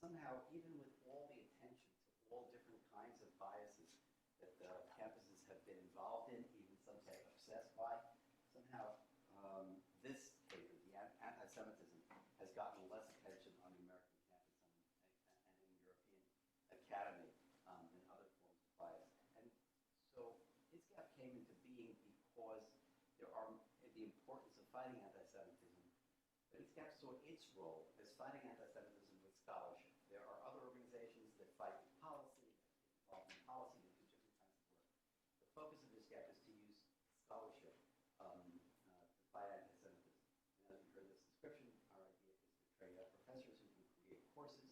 somehow, even with all the attention to all different kinds of biases that campuses have been involved in, even some say obsessed by, somehow this paper, the Anti-Semitism, has gotten less attention on the American campus and in the European Academy than other forms of bias. And so ISGAP came into being because there are the importance of fighting anti-Semitism, but ISGAP saw its role as fighting anti-Semitism with scholarship. There are other organizations that fight with policy, involved in policy, that do different kinds of work. The focus of ISGAP is to use scholarship to fight anti-Semitism. And as you heard this description, our idea is to train up professors who can create courses.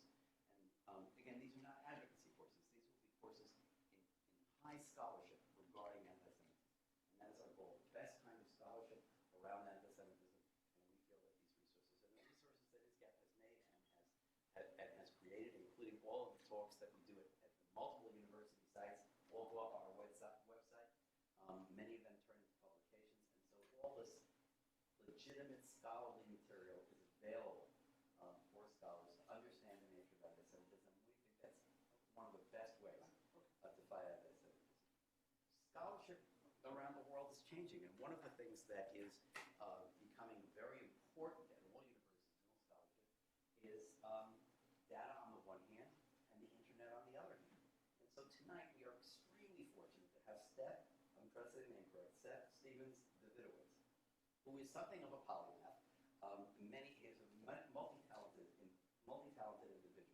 And again, these are not advocacy courses. These will be courses in high scholarship regarding anti-Semitism. And that is our goal. The best kind of scholarship around anti-Semitism. And we feel that these resources, and the resources that ISGAP has made and has created, including all of the talks that we do at multiple university sites, all go up on our website. Many of them turn into publications. And so all this legitimate scholarly material is available for scholars to understand the nature of anti-Semitism. We think that's one of the best ways to fight anti-Semitism. Scholarship around the world is changing, and one of the things that is becoming very important at all universities and all scholarship is data on the one hand and the internet on the other hand. And so tonight we are extremely fortunate to have Seth, I'm trying to say the name correct, Seth Stephens-Davidowitz, who is something of a polymath. He is a multi-talented individual.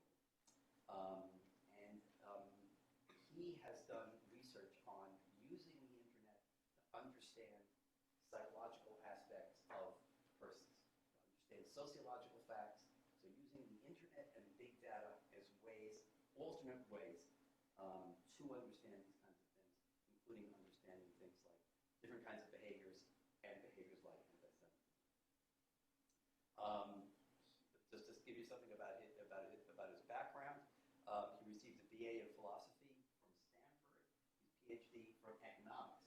He has done research on using the internet to understand psychological aspects of persons, to understand sociological facts. So using the internet and big data as ways, alternate ways, to understand these kinds of things, including understanding things like different kinds of behaviors and behaviors like anti-Semitism. Just to give you something about his background, he received a BA in philosophy from Stanford, his PhD from economics.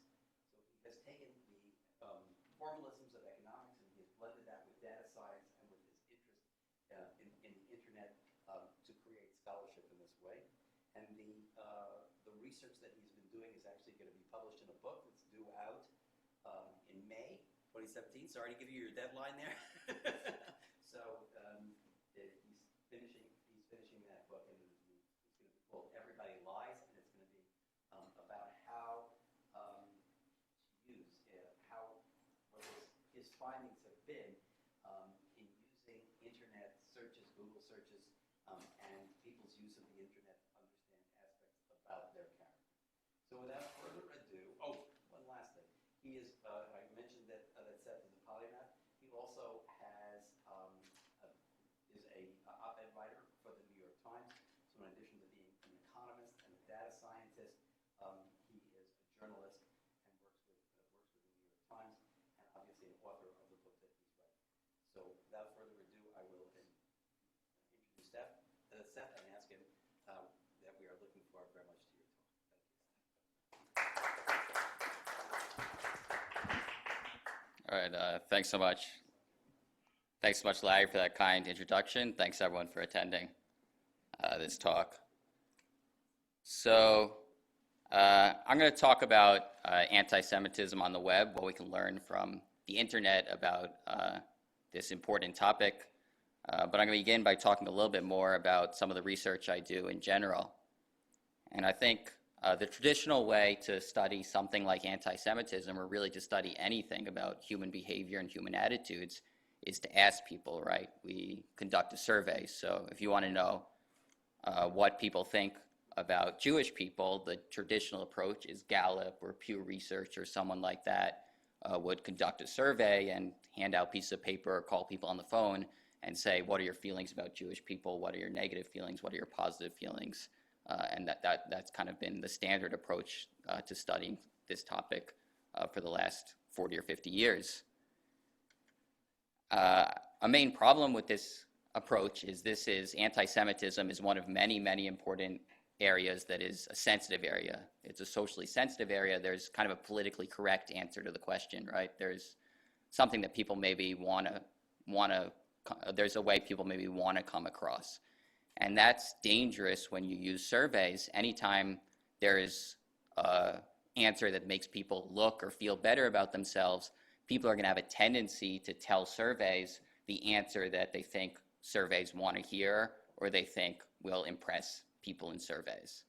So he has taken the formalisms of economics and he has blended that with data science and with his interest in the internet to create scholarship in this way. And the research that he's been doing is actually going to be published in a book that's due out in May 2017. Sorry to give you your deadline there. So he's finishing that book, and it's going to be called Everybody Lies, and it's going to be about how to use what his findings have been in using internet searches, Google searches, and people's use of the internet to understand aspects about their character. So without further ado, one last thing. He is, I mentioned that Seth is a polymath. He also is a op-ed writer for the New York Times. So in addition to being an economist and a data scientist, he is a journalist and works with the New York Times, and obviously an author of the book that he's writing. So without further ado, I will introduce Seth and ask him that we are looking forward very much to your talk. Thank you. All right, thanks so much. Thanks so much, Larry, for that kind introduction. Thanks, everyone, for attending this talk. So I'm going to talk about anti-Semitism on the web, what we can learn from the internet about this important topic. But I'm going to begin by talking a little bit more about some of the research I do in general. And I think the traditional way to study something like anti-Semitism, or really to study anything about human behavior and human attitudes, is to ask people, right? We conduct a survey. So if you want to know what people think about Jewish people, the traditional approach is Gallup or Pew Research or someone like that would conduct a survey and hand out pieces of paper or call people on the phone and say, what are your feelings about Jewish people? What are your negative feelings? What are your positive feelings? And that's kind of been the standard approach to studying this topic for the last 40 or 50 years. A main problem with this approach is anti-Semitism is one of many, many important areas that is a sensitive area. It's a socially sensitive area. There's kind of a politically correct answer to the question, right? There's something that people maybe there's a way people maybe want to come across. And that's dangerous when you use surveys. Anytime there is an answer that makes people look or feel better about themselves, people are going to have a tendency to tell surveys the answer that they think surveys want to hear or they think will impress people in surveys.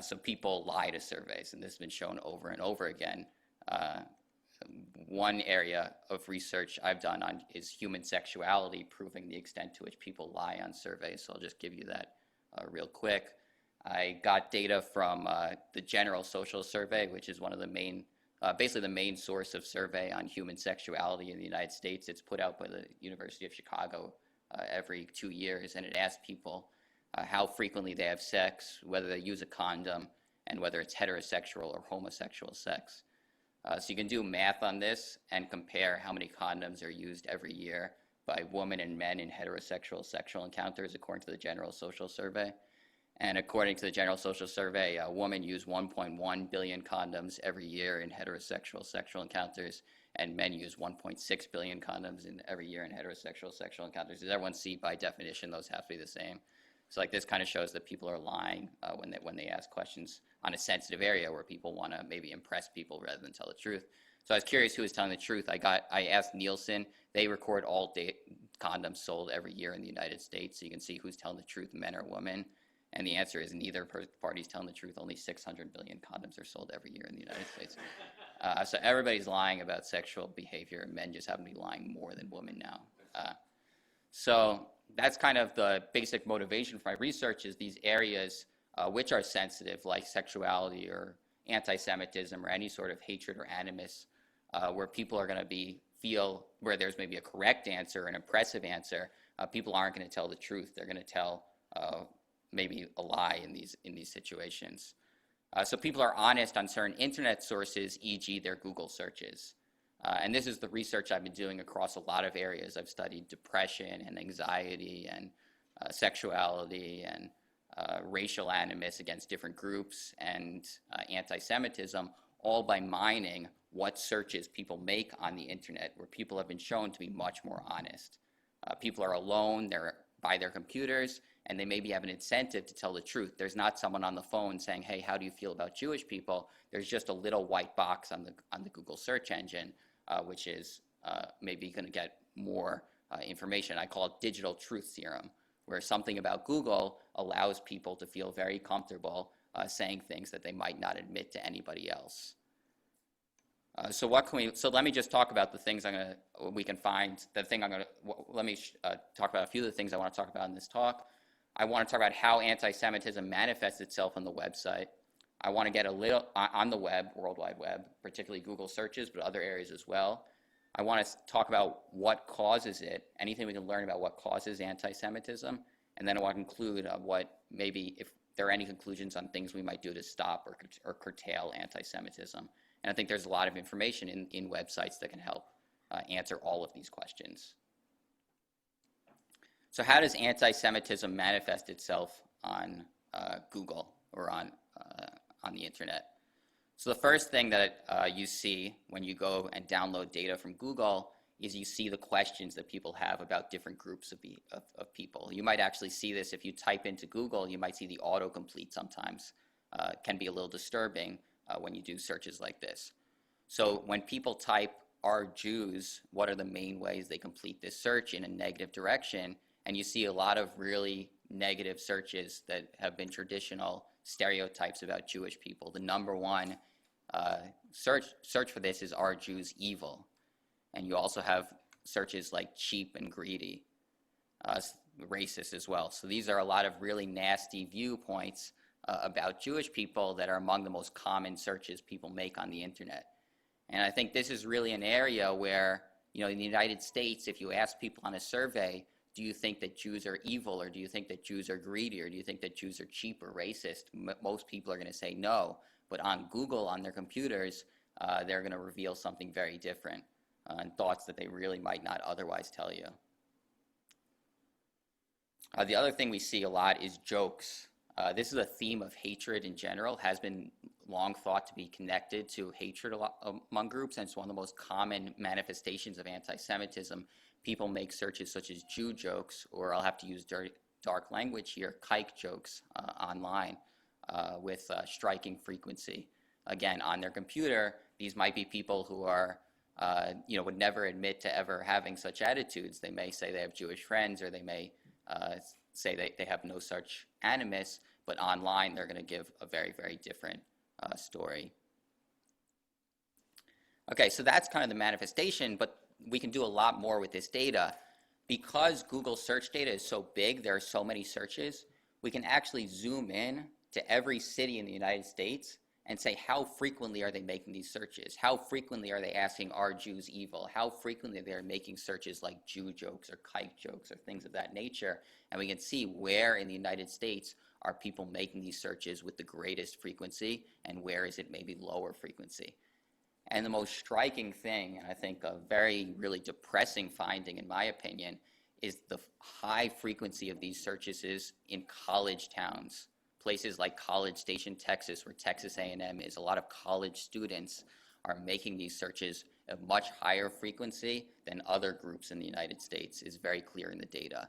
So people lie to surveys, and this has been shown over and over again. One area of research I've done on is human sexuality, proving the extent to which people lie on surveys. So I'll just give you that real quick. I got data from the General Social Survey, which is one of the main, basically the main source of survey on human sexuality in the United States. It's put out by the University of Chicago every 2 years, and it asks people how frequently they have sex, whether they use a condom, and whether it's heterosexual or homosexual sex. So you can do math on this and compare how many condoms are used every year by women and men in heterosexual sexual encounters according to the General Social Survey. And according to the General Social Survey, a woman used 1.1 billion condoms every year in heterosexual sexual encounters, and men use 1.6 billion condoms every year in heterosexual sexual encounters. As everyone see, by definition, those have to be the same. So like this kind of shows that people are lying when they ask questions on a sensitive area where people want to maybe impress people rather than tell the truth. So I was curious who was telling the truth. I asked Nielsen. They record all condoms sold every year in the United States, so you can see who's telling the truth, men or women. And the answer is neither party's telling the truth. Only 600 billion condoms are sold every year in the United States. So everybody's lying about sexual behavior. Men just happen to be lying more than women now. So that's kind of the basic motivation for my research, is these areas which are sensitive, like sexuality or anti-Semitism or any sort of hatred or animus, where people are going to feel where there's maybe a correct answer, an impressive answer. People aren't going to tell the truth. They're going to tell maybe a lie in these situations. So people are honest on certain internet sources, e.g. their Google searches. And this is the research I've been doing across a lot of areas. I've studied depression and anxiety and sexuality and racial animus against different groups and anti-Semitism, all by mining what searches people make on the internet, where people have been shown to be much more honest. People are alone, they're by their computers, and they maybe have an incentive to tell the truth. There's not someone on the phone saying, hey, how do you feel about Jewish people? There's just a little white box on the Google search engine, which is maybe going to get more information. I call it digital truth theorem, where something about Google allows people to feel very comfortable saying things that they might not admit to anybody else. So let me just talk about the things we can find. Let me talk about a few of the things I want to talk about in this talk. I want to talk about how anti-Semitism manifests itself on the website. I want to get a little on the web, World Wide Web, particularly Google searches, but other areas as well. I want to talk about what causes it, anything we can learn about what causes anti-Semitism, and then I want to conclude what maybe if there are any conclusions on things we might do to stop or curtail anti-Semitism. And I think there's a lot of information in websites that can help answer all of these questions. So how does anti-Semitism manifest itself on Google or on the internet? So the first thing that you see when you go and download data from Google is you see the questions that people have about different groups of people. You might actually see this if you type into Google. You might see the autocomplete sometimes. Can be a little disturbing when you do searches like this. So when people type, "Are Jews?" what are the main ways they complete this search in a negative direction? And you see a lot of really negative searches that have been traditional stereotypes about Jewish people. The number one search for this is, "Are Jews evil?" And you also have searches like cheap and greedy, racist as well. So these are a lot of really nasty viewpoints about Jewish people that are among the most common searches people make on the internet. And I think this is really an area where, in the United States, if you ask people on a survey, do you think that Jews are evil, or do you think that Jews are greedy, or do you think that Jews are cheap or racist? Most people are going to say no. But on Google, on their computers, they're going to reveal something very different and thoughts that they really might not otherwise tell you. The other thing we see a lot is jokes. This is a theme of hatred in general, has been long thought to be connected to hatred among groups, and it's one of the most common manifestations of anti-Semitism. People make searches such as Jew jokes, or I'll have to use dark language here, kike jokes online with striking frequency. Again, on their computer, these might be people who are, would never admit to ever having such attitudes. They may say they have Jewish friends, or they may say they have no such animus, but online they're going to give a very, very different story. Okay, so that's kind of the manifestation, but we can do a lot more with this data. Because Google search data is so big, there are so many searches, we can actually zoom in to every city in the United States and say, how frequently are they making these searches? How frequently are they asking, are Jews evil? How frequently they're making searches like Jew jokes or kike jokes or things of that nature? And we can see where in the United States are people making these searches with the greatest frequency, and where is it maybe lower frequency. And the most striking thing, and I think a very really depressing finding in my opinion, is the high frequency of these searches is in college towns. Places like College Station, Texas, where Texas A&M is, a lot of college students are making these searches at much higher frequency than other groups in the United States, is very clear in the data.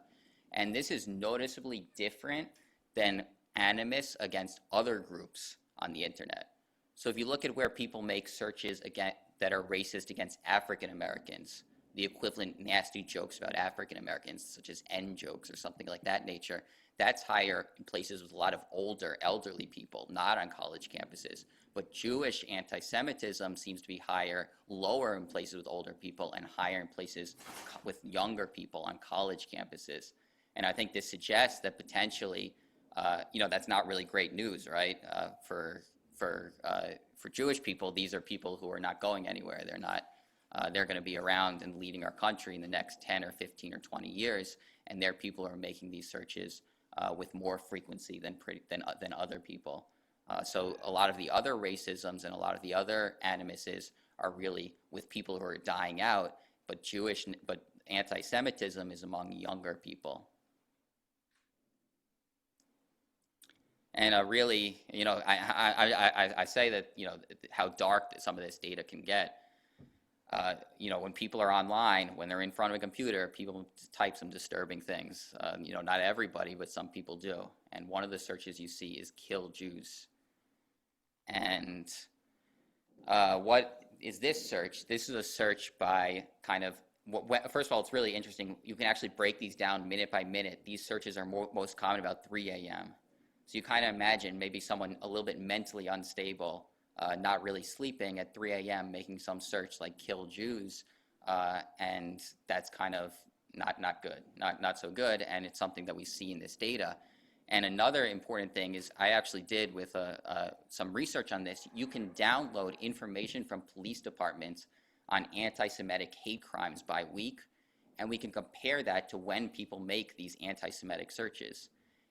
And this is noticeably different than animus against other groups on the internet. So if you look at where people make searches that are racist against African Americans, the equivalent nasty jokes about African Americans, such as N jokes or something like that nature, that's higher in places with a lot of older, elderly people, not on college campuses. But Jewish anti-Semitism seems to be lower in places with older people, and higher in places with younger people on college campuses. And I think this suggests that potentially, that's not really great news, right? For Jewish people, these are people who are not going anywhere. They're going to be around and leading our country in the next 10 or 15 or 20 years, and they're people who are making these searches with more frequency than other people. So a lot of the other racisms and a lot of the other animuses are really with people who are dying out, but anti-Semitism is among younger people. And really, I say that, how dark some of this data can get. When people are online, when they're in front of a computer, people type some disturbing things. Not everybody, but some people do. And one of the searches you see is "kill Jews." And what is this search? This is a search by kind of, first of all, it's really interesting. You can actually break these down minute by minute. These searches are most common about 3 a.m. So you kind of imagine maybe someone a little bit mentally unstable, not really sleeping at 3 a.m. making some search like "kill Jews," and that's kind of not good, not so good, and it's something that we see in this data. And another important thing is, I actually did with some research on this. You can download information from police departments on anti-Semitic hate crimes by week, and we can compare that to when people make these anti-Semitic searches.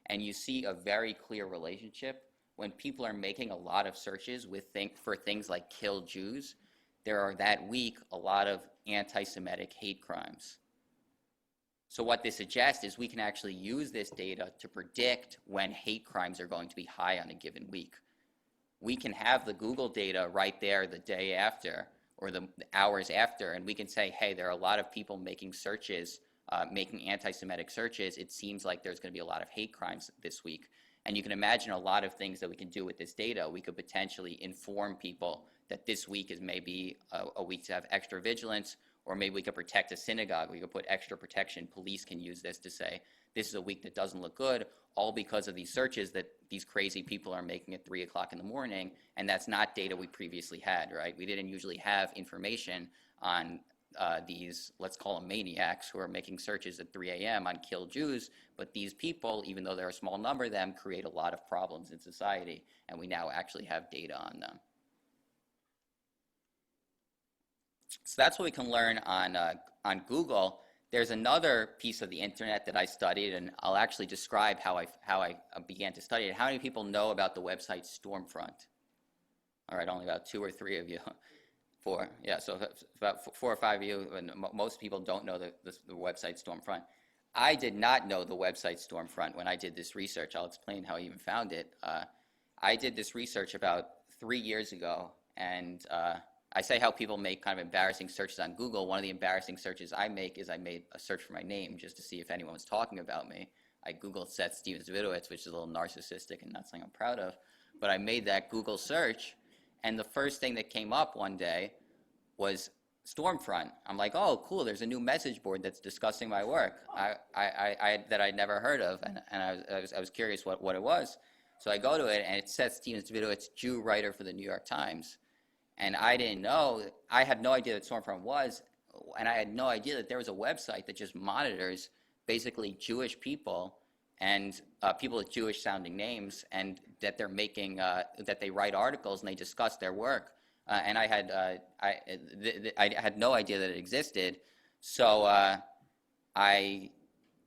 And you see a very clear relationship. When people are making a lot of searches for things like "kill Jews," there are that week a lot of anti-Semitic hate crimes. So what this suggests is we can actually use this data to predict when hate crimes are going to be high on a given week. We can have the Google data right there the day after or the hours after, and we can say, hey, there are a lot of people making searches, making anti-Semitic searches. It seems like there's going to be a lot of hate crimes this week. And you can imagine a lot of things that we can do with this data. We could potentially inform people that this week is maybe a week to have extra vigilance, or maybe we could protect a synagogue. We could put extra protection. Police can use this to say, this is a week that doesn't look good, all because of these searches that these crazy people are making at 3 o'clock in the morning, and that's not data we previously had, right? We didn't usually have information on these, let's call them maniacs, who are making searches at 3 a.m. on "kill Jews," but these people, even though they're a small number of them, create a lot of problems in society, and we now actually have data on them. So that's what we can learn on Google. There's another piece of the internet that I studied, and I'll actually describe how I began to study it. How many people know about the website Stormfront? All right, only about 2 or 3 of you. 4, yeah, so about 4 or 5 of you, and most people don't know the website Stormfront. I did not know the website Stormfront when I did this research. I'll explain how I even found it. I did this research about 3 years ago, and I say how people make kind of embarrassing searches on Google. One of the embarrassing searches I make is I made a search for my name just to see if anyone was talking about me. I Googled Seth Stephens-Davidowitz, which is a little narcissistic and not something I'm proud of, but I made that Google search, and the first thing that came up one day was Stormfront. I'm like, oh, cool, there's a new message board that's discussing my work that I'd never heard of, and I was curious what it was. So I go to it, and it says Stephens-Davidowitz, Jew writer for the New York Times. And I didn't know, I had no idea that Stormfront was, and I had no idea that there was a website that just monitors basically Jewish people and people with Jewish sounding names, and that they're making, that they write articles and they discuss their work. And I had no idea that it existed. So I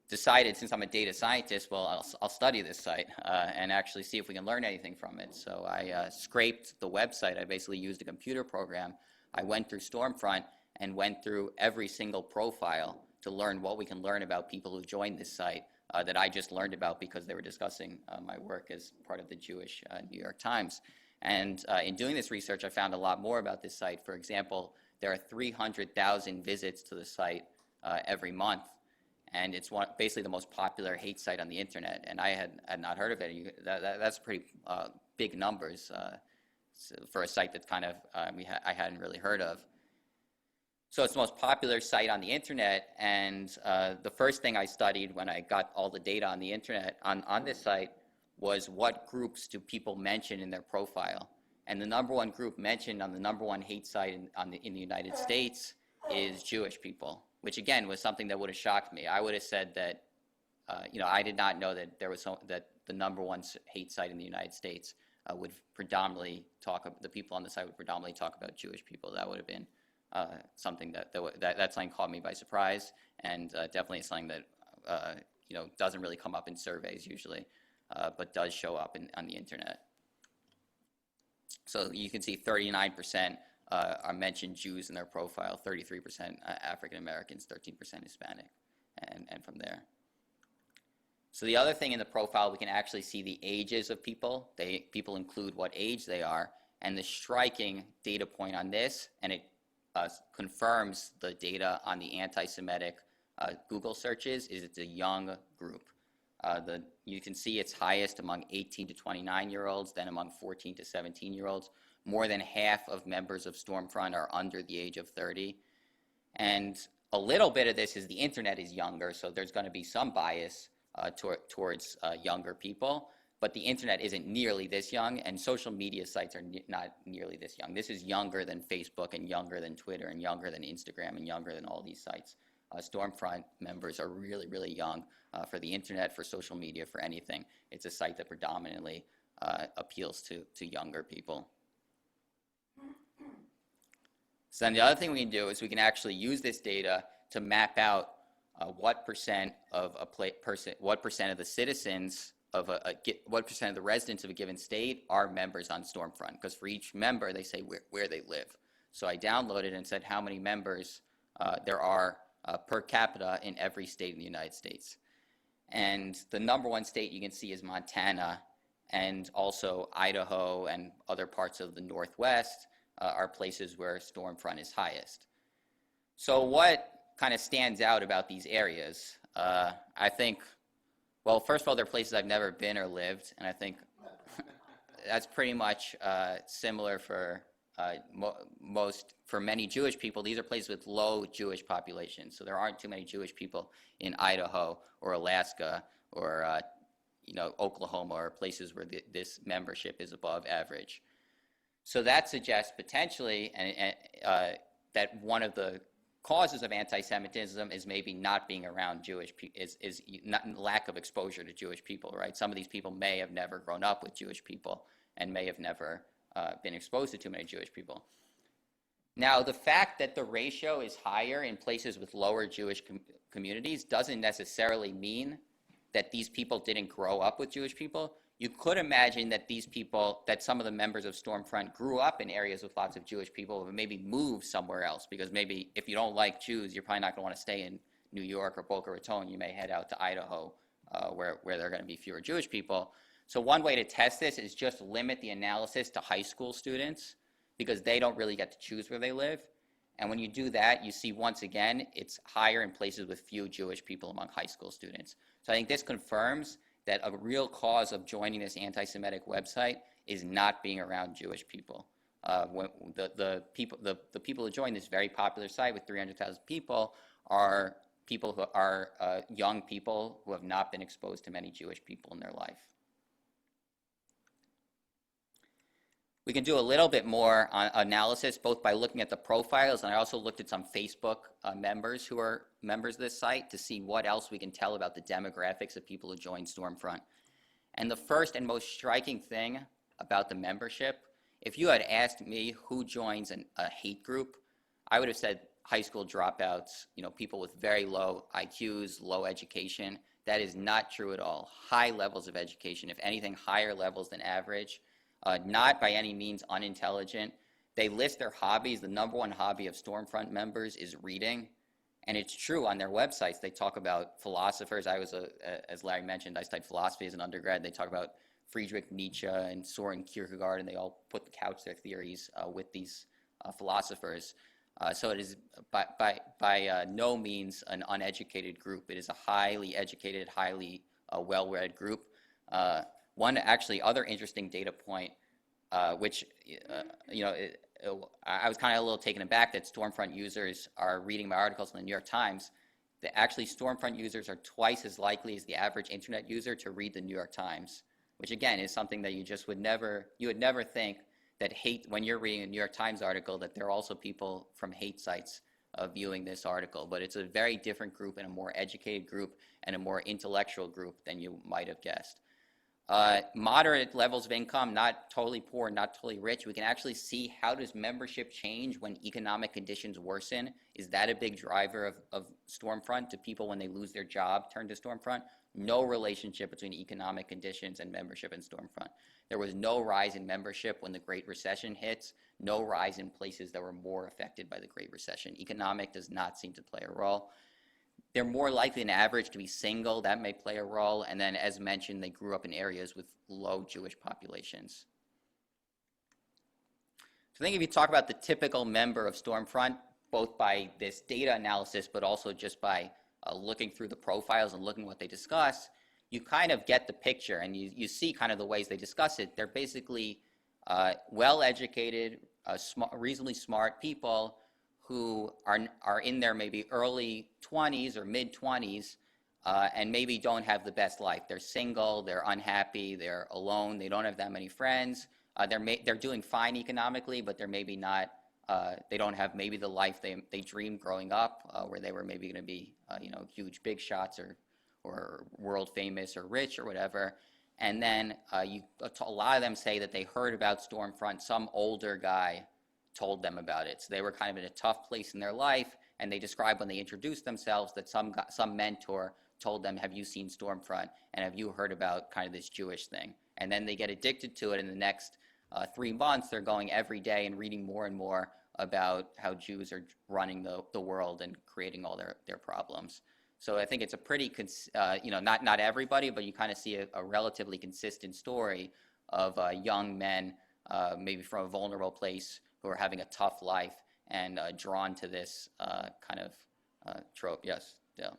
decided, since I'm a data scientist, well, I'll study this site and actually see if we can learn anything from it. So I scraped the website. I basically used a computer program. I went through Stormfront and went through every single profile to learn what we can learn about people who joined this site that I just learned about because they were discussing my work as part of the Jewish New York Times. And in doing this research, I found a lot more about this site. For example, there are 300,000 visits to the site every month. And it's basically the most popular hate site on the internet. And I had not heard of it. That's pretty big numbers for a site that kind of I hadn't really heard of. So it's the most popular site on the internet. And the first thing I studied when I got all the data on the internet on this site was what groups do people mention in their profile. And the number one group mentioned on the number one hate site in the United States is Jewish people, which again was something that would have shocked me. I would have said that, I did not know that that the number one hate site in the United States would predominantly the people on the site would predominantly talk about Jewish people. That would have been something that something caught me by surprise, and definitely something that doesn't really come up in surveys usually, but does show up on the internet. So you can see 39% are mentioned Jews in their profile, 33% African Americans, 13% Hispanic, and from there. So the other thing in the profile, we can actually see the ages of people. People include what age they are, and the striking data point on this, and it confirms the data on the anti-Semitic Google searches, is it's a young group. You can see it's highest among 18 to 29-year-olds, then among 14 to 17-year-olds. More than half of members of Stormfront are under the age of 30. And a little bit of this is the internet is younger, so there's going to be some bias towards younger people. But the internet isn't nearly this young, and social media sites are not nearly this young. This is younger than Facebook and younger than Twitter and younger than Instagram and younger than all these sites. Stormfront members are really, really young for the internet, for social media, for anything. It's a site that predominantly appeals to younger people. So then the other thing we can do is we can actually use this data to map out what percent of the citizens what percent of the residents of a given state are members on Stormfront. Because for each member, they say where they live. So I downloaded and said how many members there are per capita in every state in the United States. And the number one state you can see is Montana, and also Idaho and other parts of the Northwest are places where Stormfront is highest. So what kind of stands out about these areas? I think, well, first of all, they're places I've never been or lived, and I think that's pretty much similar for for many Jewish people. These are places with low Jewish populations, so there aren't too many Jewish people in Idaho or Alaska or Oklahoma, or places where this membership is above average. So that suggests potentially that one of the causes of anti-Semitism is maybe not being around Jewish people, is not lack of exposure to Jewish people, right? Some of these people may have never grown up with Jewish people and may have never been exposed to too many Jewish people. Now, the fact that the ratio is higher in places with lower Jewish communities doesn't necessarily mean that these people didn't grow up with Jewish people. You could imagine that that some of the members of Stormfront grew up in areas with lots of Jewish people, but maybe moved somewhere else, because maybe if you don't like Jews, you're probably not going to want to stay in New York or Boca Raton. You may head out to Idaho, where there are going to be fewer Jewish people. So one way to test this is just limit the analysis to high school students, because they don't really get to choose where they live. And when you do that, you see once again, it's higher in places with few Jewish people among high school students. So I think this confirms that a real cause of joining this anti-Semitic website is not being around Jewish people. The people who join this very popular site with 300,000 people are people who are young people who have not been exposed to many Jewish people in their life. We can do a little bit more analysis, both by looking at the profiles, and I also looked at some Facebook members who are members of this site to see what else we can tell about the demographics of people who join Stormfront. And the first and most striking thing about the membership, if you had asked me who joins a hate group, I would have said high school dropouts, people with very low IQs, low education. That is not true at all. High levels of education, if anything, higher levels than average. Not by any means unintelligent. They list their hobbies. The number one hobby of Stormfront members is reading. And it's true on their websites. They talk about philosophers. As Larry mentioned, I studied philosophy as an undergrad. They talk about Friedrich Nietzsche and Soren Kierkegaard, and they all couch their theories with these philosophers. So it is by no means an uneducated group. It is a highly educated, highly well-read group. One actually other interesting data point, which I was kind of a little taken aback that Stormfront users are reading my articles in the New York Times. Actually, Stormfront users are twice as likely as the average internet user to read the New York Times, which again is something that you would never think that when you're reading a New York Times article, that there are also people from hate sites viewing this article. But it's a very different group and a more educated group and a more intellectual group than you might have guessed. Moderate levels of income, not totally poor, not totally rich. We can actually see how does membership change when economic conditions worsen. Is that a big driver of Stormfront? Do people, when they lose their job, turn to Stormfront? No relationship between economic conditions and membership in Stormfront. There was no rise in membership when the Great Recession hits, no rise in places that were more affected by the Great Recession. Economic does not seem to play a role. They're more likely than average to be single. That may play a role. And then, as mentioned, they grew up in areas with low Jewish populations. So I think if you talk about the typical member of Stormfront, both by this data analysis, but also just by looking through the profiles and looking at what they discuss, you kind of get the picture, and you see kind of the ways they discuss it. They're basically well-educated, reasonably smart people who are in their maybe early 20s or mid-20s and maybe don't have the best life. They're single, they're unhappy, they're alone, they don't have that many friends. They're doing fine economically, but they're maybe not, they don't have maybe the life they dreamed growing up, where they were maybe going to be huge big shots or world famous or rich or whatever. And then a lot of them say that they heard about Stormfront, some older guy told them about it. So they were kind of in a tough place in their life, and they describe when they introduced themselves that some mentor told them, have you seen Stormfront, and have you heard about kind of this Jewish thing? And then they get addicted to it. In the next 3 months, they're going every day and reading more and more about how Jews are running the world and creating all their problems. So I think it's a pretty, not everybody, but you kind of see a relatively consistent story of young men, maybe from a vulnerable place, who are having a tough life and drawn to this kind of trope. Yes, Dale.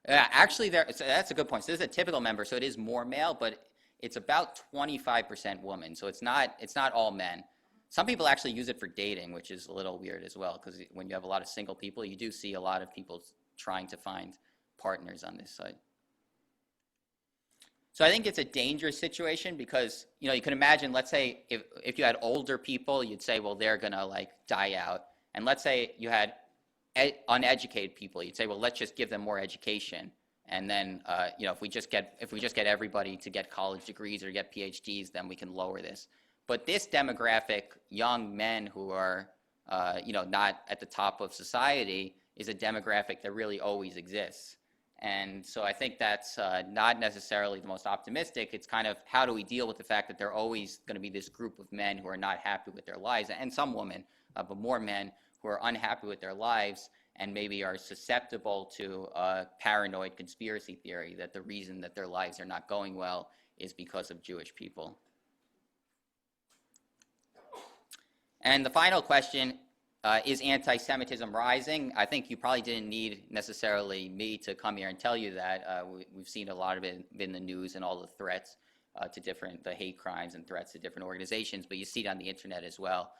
Yeah, actually, so that's a good point. So this is a typical member, so it is more male, but it's about 25% woman. So it's not all men. Some people actually use it for dating, which is a little weird as well, because when you have a lot of single people, you do see a lot of people trying to find partners on this site. So I think it's a dangerous situation because, you can imagine, let's say if you had older people, you'd say, well, they're going to die out. And let's say you had uneducated people, you'd say, well, let's just give them more education. And then, if we just get everybody to get college degrees or get PhDs, then we can lower this. But this demographic, young men who are, not at the top of society, is a demographic that really always exists. And so I think that's not necessarily the most optimistic. It's kind of how do we deal with the fact that there are always going to be this group of men who are not happy with their lives, and some women, but more men who are unhappy with their lives and maybe are susceptible to paranoid conspiracy theory that the reason that their lives are not going well is because of Jewish people. And the final question, Is anti-Semitism rising? I think you probably didn't need necessarily me to come here and tell you that. We've seen a lot of it in the news and all the threats to the hate crimes and threats to different organizations, but you see it on the internet as well,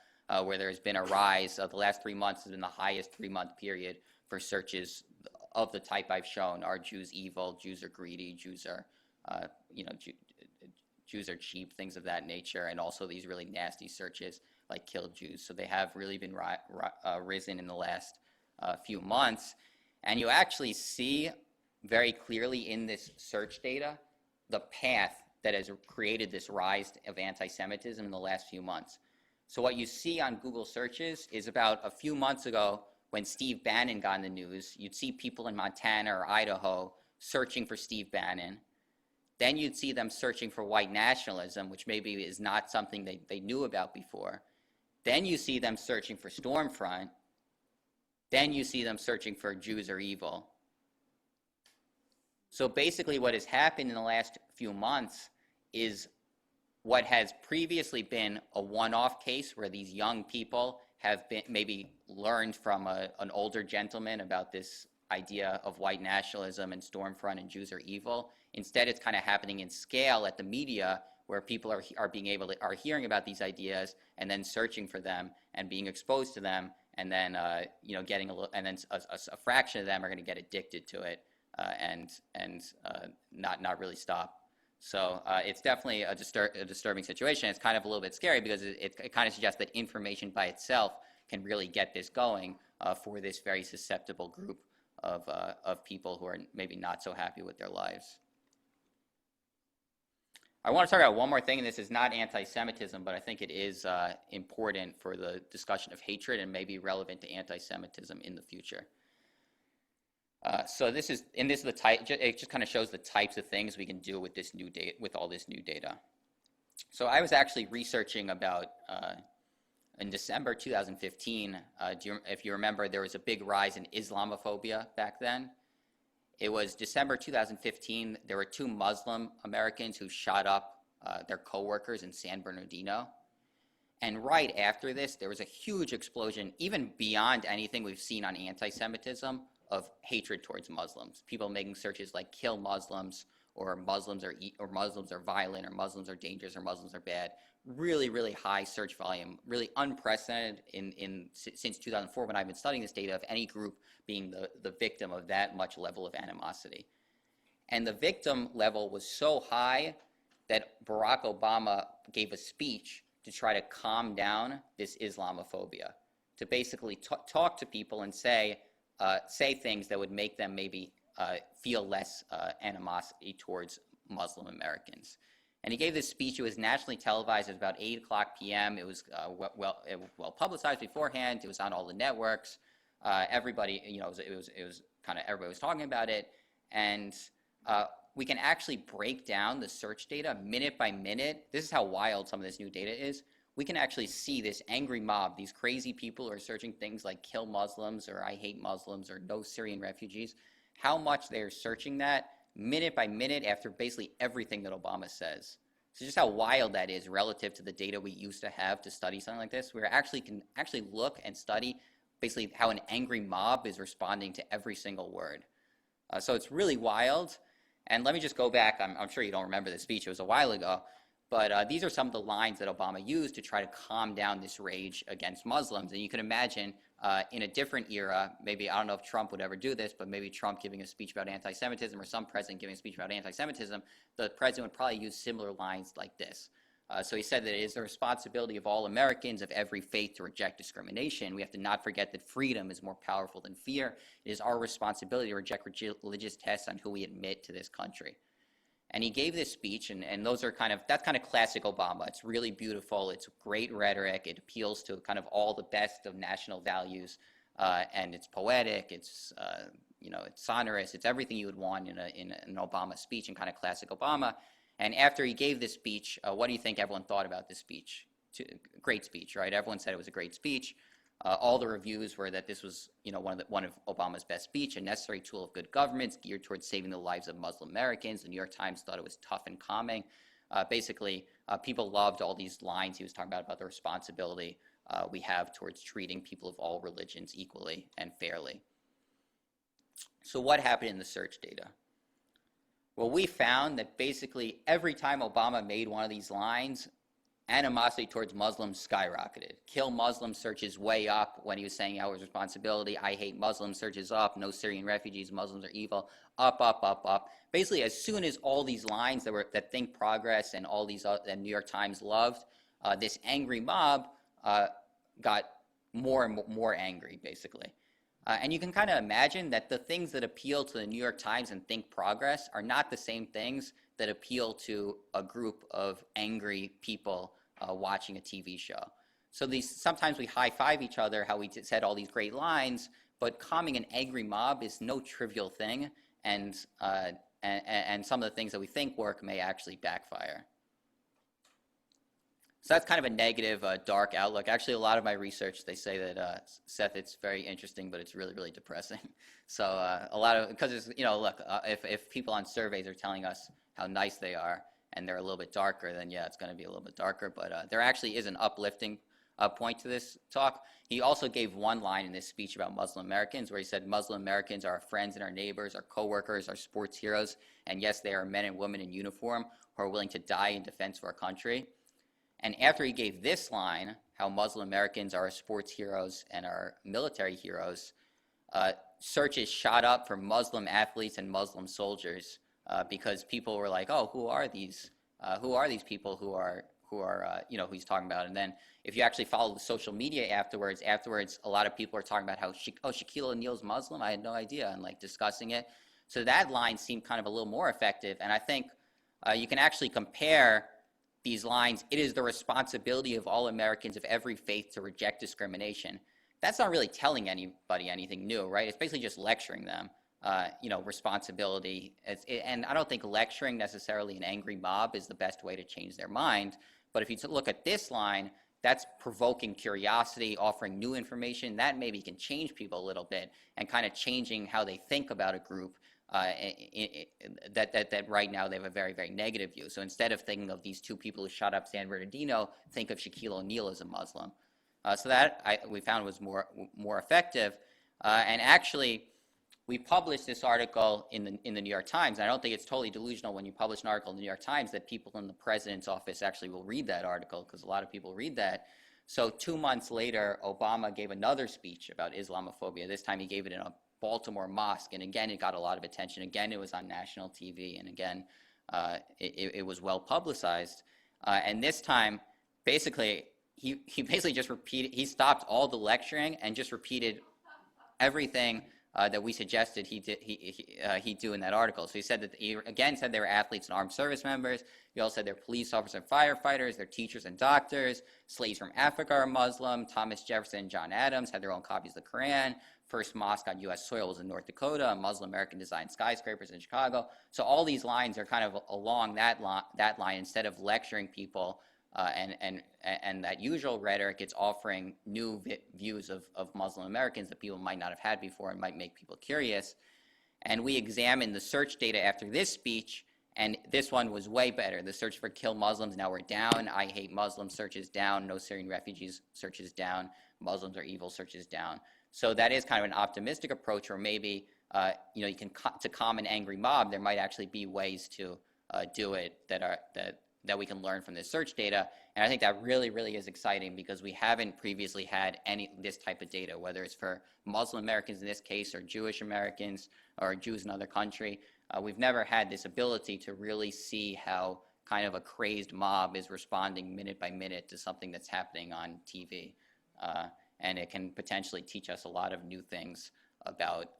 where there's been a rise. The last 3 months has been the highest 3-month period for searches of the type I've shown. Are Jews evil? Jews are greedy? Jews are, Jews are cheap, things of that nature, and also these really nasty searches like kill Jews. So they have really been risen in the last few months. And you actually see very clearly in this search data the path that has created this rise of anti-Semitism in the last few months. So what you see on Google searches is about a few months ago when Steve Bannon got in the news, you'd see people in Montana or Idaho searching for Steve Bannon. Then you'd see them searching for white nationalism, which maybe is not something they knew about before. Then you see them searching for Stormfront. Then you see them searching for Jews are evil. So basically what has happened in the last few months is what has previously been a one-off case where these young people have been maybe learned from an older gentleman about this idea of white nationalism and Stormfront and Jews are evil. Instead, it's kind of happening in scale at the media, where people are hearing about these ideas and then searching for them and being exposed to them, and then getting a fraction of them are going to get addicted to it and not really stop. So it's definitely a disturbing situation. It's kind of a little bit scary because it kind of suggests that information by itself can really get this going for this very susceptible group of people who are maybe not so happy with their lives. I want to talk about one more thing, and this is not anti-Semitism, but I think it is important for the discussion of hatred and maybe relevant to anti-Semitism in the future. So this is the type. It just kind of shows the types of things we can do with this new data, with all this new data. So I was actually researching about in December 2015. If you remember, there was a big rise in Islamophobia back then. It was December 2015. There were 2 Muslim Americans who shot up their coworkers in San Bernardino. And right after this, there was a huge explosion, even beyond anything we've seen on anti-Semitism, of hatred towards Muslims. People making searches like "kill Muslims," or Muslims are violent," or "Muslims are dangerous," or "Muslims are bad." Really, really high search volume, really unprecedented since 2004 when I've been studying this data, of any group being the victim of that much level of animosity. And the victim level was so high that Barack Obama gave a speech to try to calm down this Islamophobia, to basically talk to people and say things that would make them maybe feel less animosity towards Muslim Americans. And he gave this speech. It was nationally televised. It was about 8:00 p.m. It was well publicized beforehand. It was on all the networks. Everybody, it was kind of everybody was talking about it. And we can actually break down the search data minute by minute. This is how wild some of this new data is. We can actually see this angry mob, these crazy people who are searching things like "kill Muslims" or "I hate Muslims" or "no Syrian refugees," how much they're searching that minute by minute after basically everything that Obama says. So just how wild that is relative to the data we used to have to study something like this. We can actually look and study basically how an angry mob is responding to every single word. So it's really wild. And let me just go back. I'm sure you don't remember the speech. It was a while ago. But these are some of the lines that Obama used to try to calm down this rage against Muslims. And you can imagine in a different era, maybe, I don't know if Trump would ever do this, but maybe Trump giving a speech about anti-Semitism or some president giving a speech about anti-Semitism, the president would probably use similar lines like this. So he said that it is the responsibility of all Americans of every faith to reject discrimination. We have to not forget that freedom is more powerful than fear. It is our responsibility to reject religious tests on who we admit to this country. And he gave this speech, and that's kind of classic Obama. It's really beautiful. It's great rhetoric. It appeals to kind of all the best of national values, and it's poetic. It's it's sonorous. It's everything you would want in an Obama speech, and kind of classic Obama. And after he gave this speech, what do you think everyone thought about this speech? Great speech, right? Everyone said it was a great speech. All the reviews were that this was, one of Obama's best speech, a necessary tool of good government geared towards saving the lives of Muslim Americans. The New York Times thought it was tough and calming. Basically, people loved all these lines he was talking about the responsibility we have towards treating people of all religions equally and fairly. So what happened in the search data? Well, we found that basically every time Obama made one of these lines, animosity towards Muslims skyrocketed. Kill Muslims searches way up when he was saying how it was responsibility. I hate Muslims searches up. No Syrian refugees. Muslims are evil. Up, up, up, up. Basically, as soon as all these lines that Think Progress and all these that New York Times loved, this angry mob got more and more angry, basically. And you can kind of imagine that the things that appeal to the New York Times and Think Progress are not the same things that appeal to a group of angry people watching a TV show. So sometimes we high-five each other, how we said all these great lines, but calming an angry mob is no trivial thing, and some of the things that we think work may actually backfire. So that's kind of a negative, dark outlook. Actually, a lot of my research, they say that, Seth, it's very interesting, but it's really, really depressing. So because it's, look, if people on surveys are telling us how nice they are, and they're a little bit darker, then yeah, it's going to be a little bit darker. But there actually is an uplifting point to this talk. He also gave one line in this speech about Muslim Americans, where he said, Muslim Americans are our friends and our neighbors, our co-workers, our sports heroes, and yes, they are men and women in uniform who are willing to die in defense of our country. And after he gave this line, how Muslim Americans are our sports heroes and our military heroes, searches shot up for Muslim athletes and Muslim soldiers because people were like, oh, who are these people who he's talking about? And then if you actually follow the social media afterwards, a lot of people are talking about how, Shaquille O'Neal's Muslim? I had no idea, and like discussing it. So that line seemed kind of a little more effective. And I think you can actually compare these lines. It is the responsibility of all Americans of every faith to reject discrimination. That's not really telling anybody anything new, right? It's basically just lecturing them, responsibility. And I don't think lecturing necessarily an angry mob is the best way to change their mind. But if you look at this line, that's provoking curiosity, offering new information. That maybe can change people a little bit and kind of changing how they think about a group. That right now they have a very, very negative view. So instead of thinking of these two people who shot up San Bernardino, think of Shaquille O'Neal as a Muslim. So that we found was more effective. And actually, we published this article in the New York Times. And I don't think it's totally delusional when you publish an article in the New York Times that people in the president's office actually will read that article, because a lot of people read that. So 2 months later, Obama gave another speech about Islamophobia. This time he gave it in a Baltimore mosque, and again it got a lot of attention. Again, it was on national TV, and again it was well publicized. And this time, basically, he basically just repeated. He stopped all the lecturing and just repeated everything that we suggested he do in that article. So he said that he again said they were athletes and armed service members. He also said they're police officers and firefighters, they're teachers and doctors. Slaves from Africa are Muslim. Thomas Jefferson and John Adams had their own copies of the Quran. First mosque on U.S. soil was in North Dakota. Muslim American designed skyscrapers in Chicago. So all these lines are kind of along that line. Instead of lecturing people and that usual rhetoric, it's offering new views of Muslim Americans that people might not have had before and might make people curious. And we examined the search data after this speech, and this one was way better. The search for kill Muslims, now we're down. I hate Muslims search is down. No Syrian refugees search is down. Muslims are evil search is down. So that is kind of an optimistic approach, or maybe you can to calm an angry mob, there might actually be ways to do it that we can learn from this search data. And I think that really, really is exciting, because we haven't previously had this type of data, whether it's for Muslim Americans in this case, or Jewish Americans, or Jews in another country. We've never had this ability to really see how kind of a crazed mob is responding minute by minute to something that's happening on TV. And it can potentially teach us a lot of new things about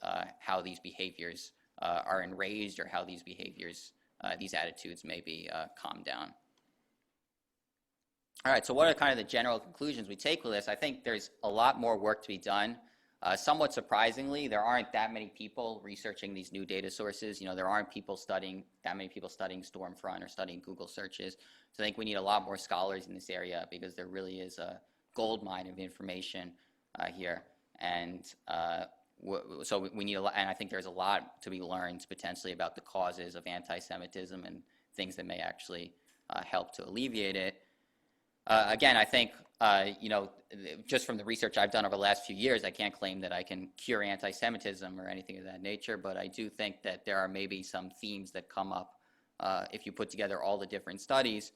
how these behaviors are enraged, or how these behaviors, these attitudes may be calmed down. All right, so what are kind of the general conclusions we take with this? I think there's a lot more work to be done. Somewhat surprisingly, there aren't that many people researching these new data sources. There aren't that many people studying Stormfront or studying Google searches. So I think we need a lot more scholars in this area, because there really is a gold mine of information here, and so we need a lot. And I think there's a lot to be learned potentially about the causes of anti-Semitism and things that may actually help to alleviate it. Again, I think, just from the research I've done over the last few years, I can't claim that I can cure anti-Semitism or anything of that nature, but I do think that there are maybe some themes that come up if you put together all the different studies.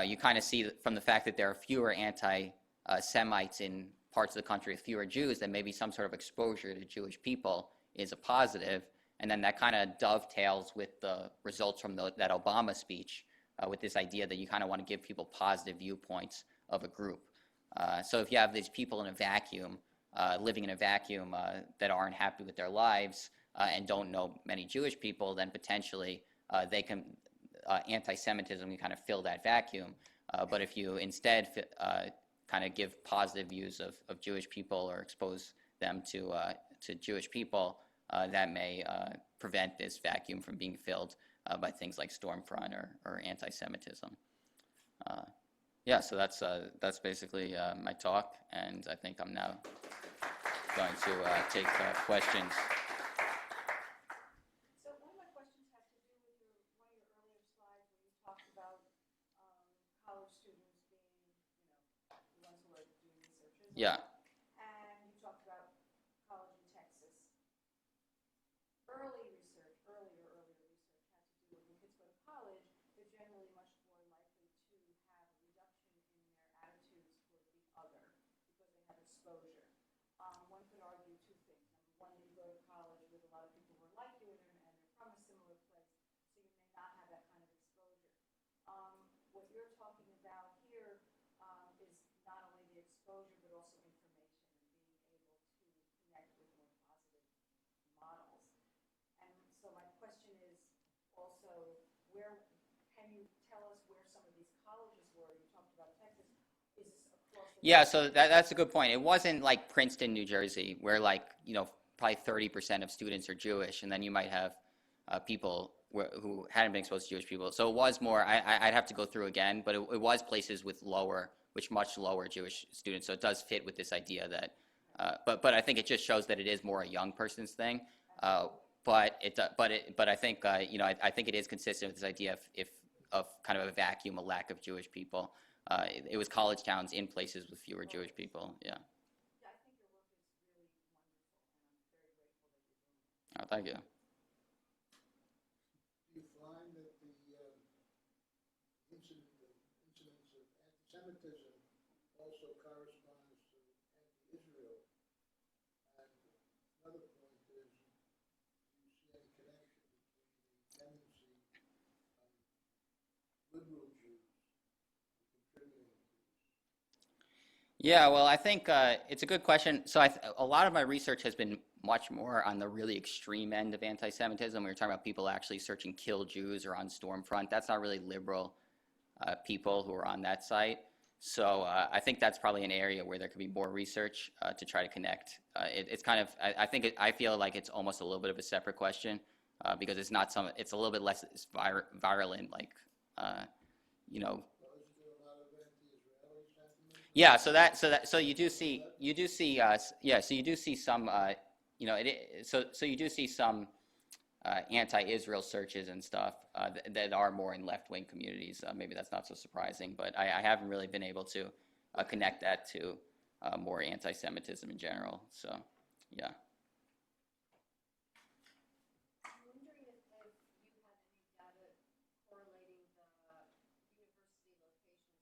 You kind of see from the fact that there are fewer anti-Semites in parts of the country with fewer Jews, that maybe some sort of exposure to Jewish people is a positive, and then that kind of dovetails with the results from that Obama speech, with this idea that you kind of want to give people positive viewpoints of a group. So if you have these people in a vacuum, living in a vacuum that aren't happy with their lives and don't know many Jewish people, then potentially anti-Semitism can kind of fill that vacuum. But if you instead kind of give positive views of Jewish people or expose them to Jewish people, that may prevent this vacuum from being filled by things like Stormfront or anti-Semitism. Yeah, so that's basically my talk, and I think I'm now going to take questions. So one of my questions has to do with one of your earlier slides where you talked about college students being, the ones who are doing research. Yeah. And you talked about college in Texas. Earlier research had to do with when kids go to college, they're generally much more likely to have a reduction in their attitudes toward the other because they have exposure. One could argue two things. Number one, you go to college with a lot of people who are like you and they're from a similar place, so you may not have that kind of exposure. What you're talking about here is not only the exposure but also information and being able to connect with more positive models. And so my question is also, where can you tell us where some of these colleges were? You talked about Texas. Is this across the Yeah, so that's a good point. It wasn't like Princeton, New Jersey, where probably 30% of students are Jewish, and then you might have people who hadn't been exposed to Jewish people. So it was more, I'd have to go through again, but it was places with much lower Jewish students. So it does fit with this idea that, but I think it just shows that it is more a young person's thing. But I think I think it is consistent with this idea of kind of a vacuum, a lack of Jewish people. It was college towns in places with fewer Jewish people. Yeah. Yeah, I think your work is really wonderful, and I'm very grateful that you're doing it. Oh, thank you. Do you find that the incidence of anti-Semitism also corresponds to anti-Israel? And another point is, do you see any connection between the tendency of liberal Jews contributing to this? Yeah, well, I think it's a good question. So a lot of my research has been much more on the really extreme end of anti-Semitism. We were talking about people actually searching kill Jews or on Stormfront. That's not really liberal people who are on that site. So I think that's probably an area where there could be more research to try to connect. It's kind of, I feel like it's almost a little bit of a separate question because it's a little bit less virulent, like, Yeah, so you do see some so you do see some anti-Israel searches and stuff that are more in left-wing communities. Maybe that's not so surprising, but I haven't really been able to connect that to more anti-Semitism in general. So, yeah. I'm wondering if you have any data correlating the university locations with locations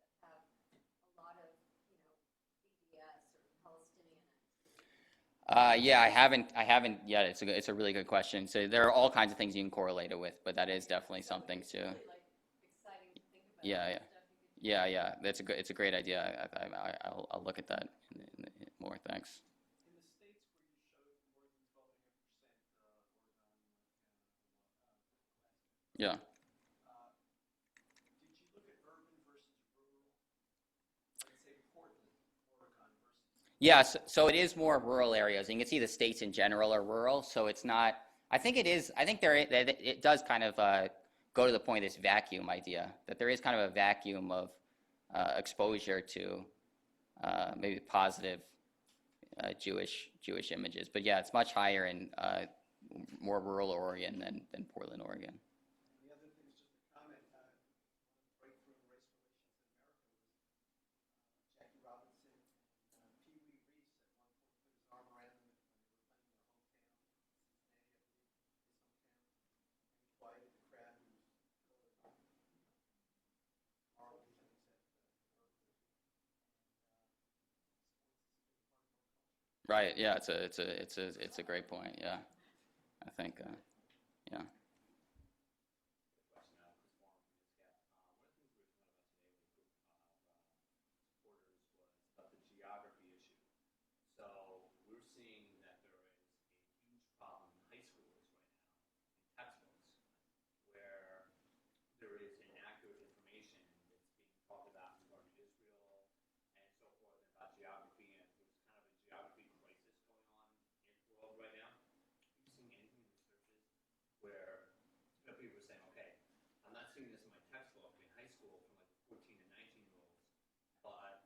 that have a lot of, BDS or Palestinian activity. Yeah, I haven't yet. It's a really good question. So there are all kinds of things you can correlate it with, but that is definitely something to. Really, exciting to think about. Yeah. It's a great idea. I'll look at that more. Thanks. In the states where you showed more than 12.5% Yeah. did you look at urban versus rural? Let's say Portland, Oregon versus. Yeah, so it is more rural areas. You can see the states in general are rural, so it's not. I think it does kind of go to the point of this vacuum idea, that there is kind of a vacuum of exposure to maybe positive Jewish images. But yeah, it's much higher in more rural Oregon than Portland, Oregon. And the other thing is just a comment. Right. Yeah. It's a great point. Yeah. I think. Yeah. Question now, Chris Warren from Disc. One of the things we were talking about today with a group of supporters was about the geography issue. So we're seeing that there is a huge problem in high schoolers right now in textbooks where there is inaccurate information that's being talked about regarding Israel and so forth and about geography, and there's kind of a geography crisis going on in the world right now. Are you seeing anything in researches where people are saying, okay, I'm not seeing this in my textbook in high school from like 14 to 19-year-olds, but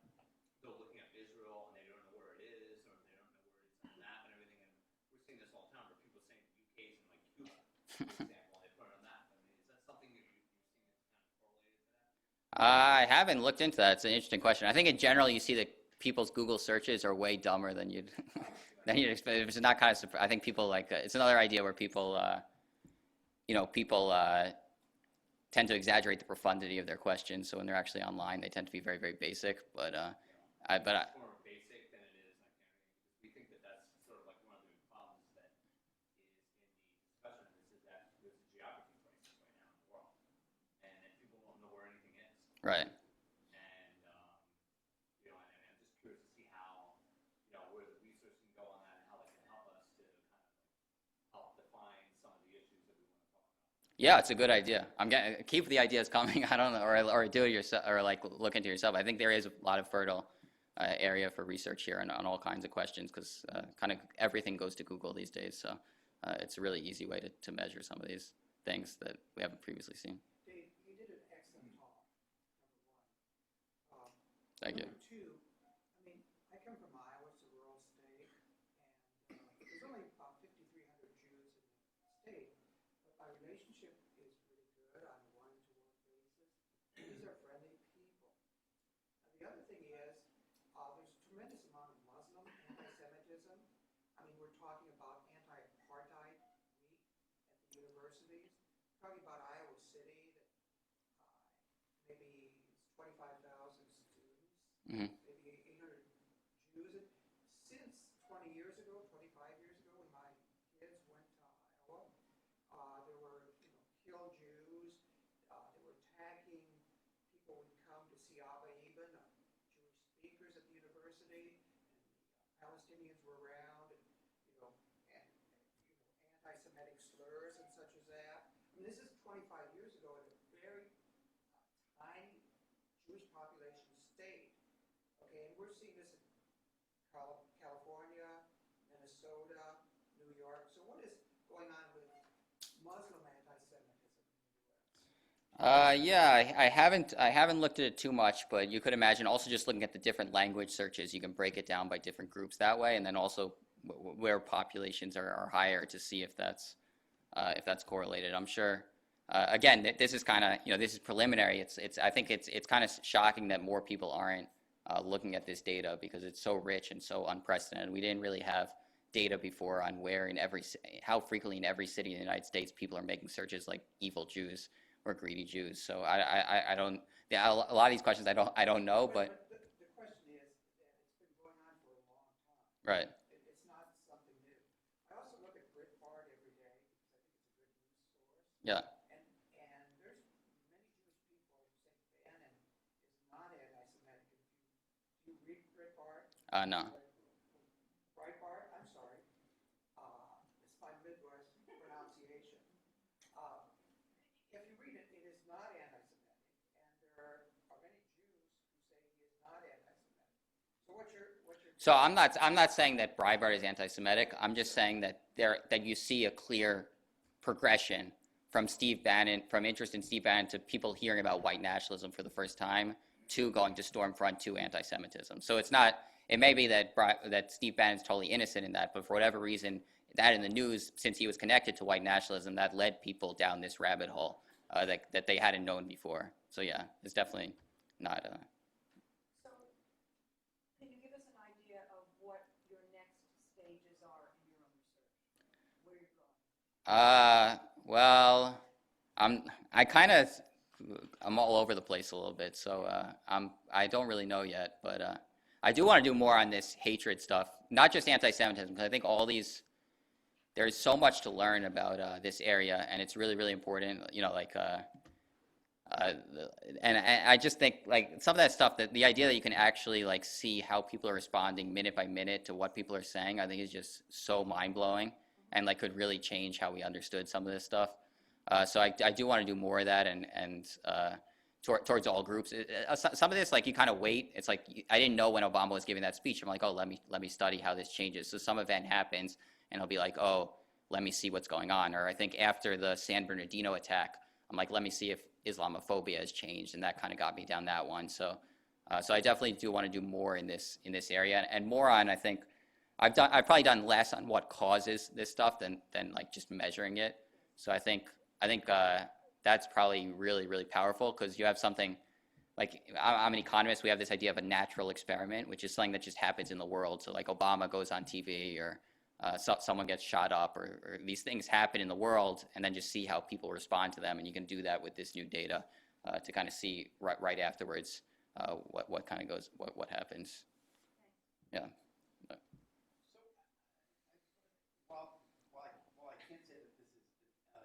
they're looking at Israel and they don't know where it is, or they don't know where it is on the map and everything, and we're seeing this all the time where people are saying the UK is in like Cuba, for example, and they put it on that. I mean, is that something that you're seeing that's kind of correlated to that? I haven't looked into that. It's an interesting question. I think in general you see that people's Google searches are way dumber than you'd than you'd expect. It's not kind of. I think people like it's another idea where people, people tend to exaggerate the profundity of their questions. So when they're actually online, they tend to be very, very basic. But It's more basic than it is like we think that that's sort of like one of the problems that is in the discussion of this is that there's a geography crisis right now in the world, and that people don't know where anything is. right. And and I'm just curious to see how where the research can go on that and how that can help us to kind of help define some of the issues that we want to talk about. Yeah, it's a good idea. Keep the ideas coming. I don't know, or do it yourself, or like look into yourself. I think there is a lot of fertile area for research here on all kinds of questions because kind of everything goes to Google these days. So it's a really easy way to measure some of these things that we haven't previously seen. Dave, you did an excellent talk, number one. Thank you. Number two, I mean, I come from Iowa, it's a rural state, and there's only about 5,300 Jews in the state, but my relationship is really good on a one-to-one basis. These are friendly people. Now, the other thing is, there's a tremendous amount of Muslim anti-Semitism. I mean, we're talking about anti-apartheid week at the universities. We're talking about Iowa City, that maybe 25,000 students, Mhm. maybe 800 Jews. Since 20 years ago, 25 years ago, when my kids went to Iowa, there were killed Jews. They were attacking people who would come to see Abba Eben, Jewish speakers at the university, and Palestinians were around, and anti-Semitic slurs and such as that. I mean, this is 25 years ago in a very tiny Jewish population state. Okay, and we're seeing this in California, Minnesota, New York. So what is going on with Muslim anti-Semitism in the U.S.? Yeah, I haven't looked at it too much, but you could imagine also just looking at the different language searches, you can break it down by different groups that way, and then also where populations are higher to see if that's correlated. I'm sure. Again, this is kind of this is preliminary. I think it's kind of shocking that more people aren't looking at this data because it's so rich and so unprecedented. We didn't really have data before on how frequently in every city in the United States people are making searches like evil Jews or greedy Jews. So I don't. Yeah, a lot of these questions I don't know, but The question is that it's been going on for a long time. right. It's not something new. I also look at Breitbart every day because I think it's a good news source. Yeah. And there's many Jewish people who say Bannon is not anti-Semitic. Do you read Breitbart? No. Breitbart? I'm sorry. It's my Midwest pronunciation. If you read it, it is not anti-Semitic, and there are many Jews who say he is not anti-Semitic. So what's your So I'm not saying that Breitbart is anti-Semitic. I'm just saying that you see a clear progression from interest in Steve Bannon to people hearing about white nationalism for the first time to going to Stormfront to anti-Semitism. So it's not. It may be that Steve Bannon's totally innocent in that, but for whatever reason, that in the news, since he was connected to white nationalism, that led people down this rabbit hole that they hadn't known before. So yeah, it's definitely not. So, can you give us an idea of what your next stages are in your own research? Where you're going? Well, I'm all over the place a little bit, so I don't really know yet. But I do want to do more on this hatred stuff, not just anti-Semitism, because I think all these, there's so much to learn about this area, and it's really, really important. And I just think like some of that stuff, that the idea that you can actually like see how people are responding minute by minute to what people are saying, I think is just so mind-blowing, and like could really change how we understood some of this stuff. So I do want to do more of that, and towards all groups. Some of this, like you kind of wait. It's like I didn't know when Obama was giving that speech. I'm like, oh, let me study how this changes. So some event happens, and I'll be like, oh, let me see what's going on. Or I think after the San Bernardino attack, I'm like, let me see if Islamophobia has changed, and that kind of got me down that one. So I definitely do want to do more in this area, and more on, I think I've probably done less on what causes this stuff than like just measuring it. So I think that's probably really, really powerful, because you have something like, I'm an economist. We have this idea of a natural experiment, which is something that just happens in the world. So like Obama goes on TV, or someone gets shot up, or these things happen in the world, and then just see how people respond to them. And you can do that with this new data to kind of see right afterwards what kind of goes, what happens. Yeah. While I can't say that this is a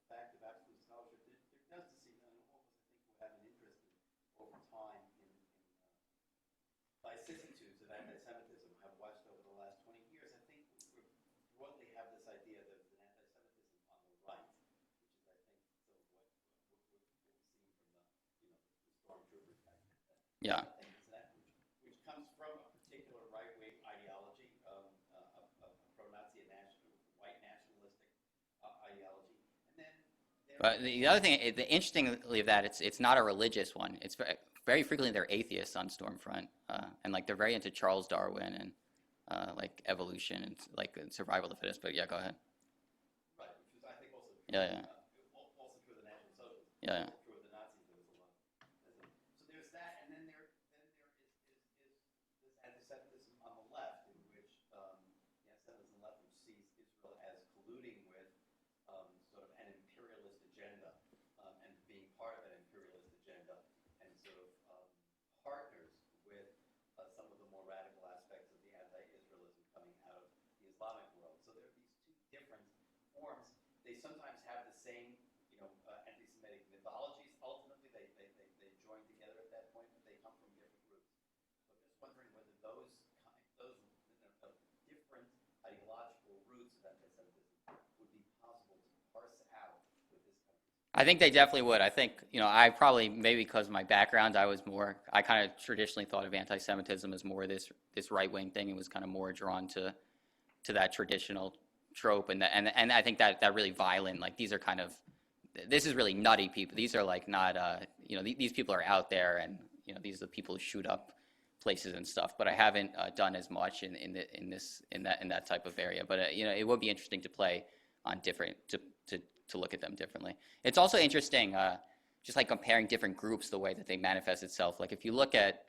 fact of absolute scholarship, there does seem, and all of us I think will have an interest over time in vicissitudes of anti-Semitism have watched over the last 20 years. I think we broadly have this idea that there's an anti-Semitism on the right, which is, I think, some of what we've seen from the stormtroopers back then. Yeah. Which comes from a particular right-wing ideology, a pro-Nazi white nationalistic ideology, and then. But the other thing, the interestingly of that, it's not a religious one. It's very frequently they're atheists on Stormfront, and like they're very into Charles Darwin and like evolution and like survival of the fittest. But yeah, go ahead. Right, which is I think also true. Yeah. Also true of the National Socialists. Yeah. Also true of the Nazis. There was a lot. So there's that, and then there is this anti-Semitism on the left, in which the anti-Semitism on the left, which sees Israel as colluding with sort of an imperialist agenda, and being part of an imperialist agenda, and sort of partners with some of the more radical aspects of the anti-Israelism coming out of the Islamic world. So there are these two different forms. They sometimes have the same, anti-Semitic mythologies. Ultimately, they join together at that point, but they come from different roots. So I'm just wondering whether those different ideological roots of anti-Semitism would be possible to parse out with this kind of. I think they definitely would. I think, I probably, maybe because of my background, I kind of traditionally thought of anti-Semitism as more this right-wing thing, and was kind of more drawn to that traditional trope, and I think that really violent, like these are kind of, this is really nutty people. These are like not, these people are out there, and these are the people who shoot up places and stuff. But I haven't done as much in that type of area. But it would be interesting to play on different to look at them differently. It's also interesting, just like comparing different groups, the way that they manifest itself. Like if you look at,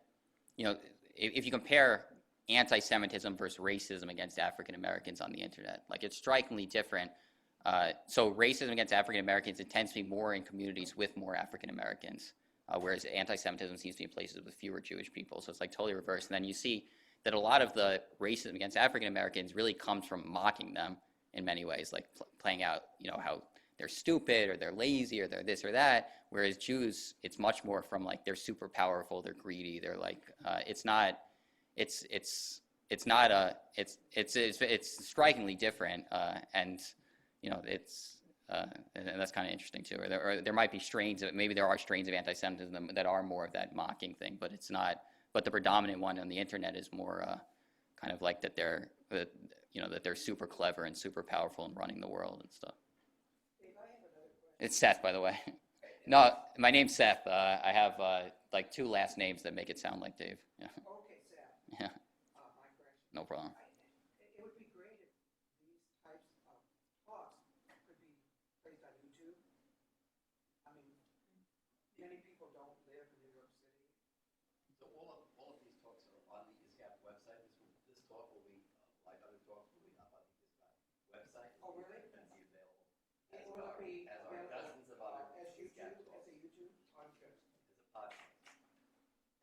if you compare anti-Semitism versus racism against African Americans on the internet, like it's strikingly different. So racism against African Americans, it tends to be more in communities with more African Americans, whereas anti-Semitism seems to be in places with fewer Jewish people. So it's like totally reversed. And then you see that a lot of the racism against African Americans really comes from mocking them in many ways, like playing out, how they're stupid or they're lazy or they're this or that. Whereas Jews, it's much more from like they're super powerful, they're greedy, they're like it's strikingly different, and that's kind of interesting too. Or there might be strains of, maybe there are strains of anti-Semitism that are more of that mocking thing, but it's not. But the predominant one on the internet is more kind of like that they're super clever and super powerful in running the world and stuff. Dave, I have another question. It's Seth, by the way. No, my name's Seth. I have like two last names that make it sound like Dave. Yeah. Okay, Seth. Yeah. My correction. No problem. It would be great if these types of talks could be placed on YouTube. I mean, many people don't live in New York City. So all of these talks are on the ISGAP website. This talk will be, like other talks, will be up on the ISGAP website. Oh, really? And be available. It will be As are available dozens of other as ISGAP YouTube, talks. as a YouTube on As a podcast.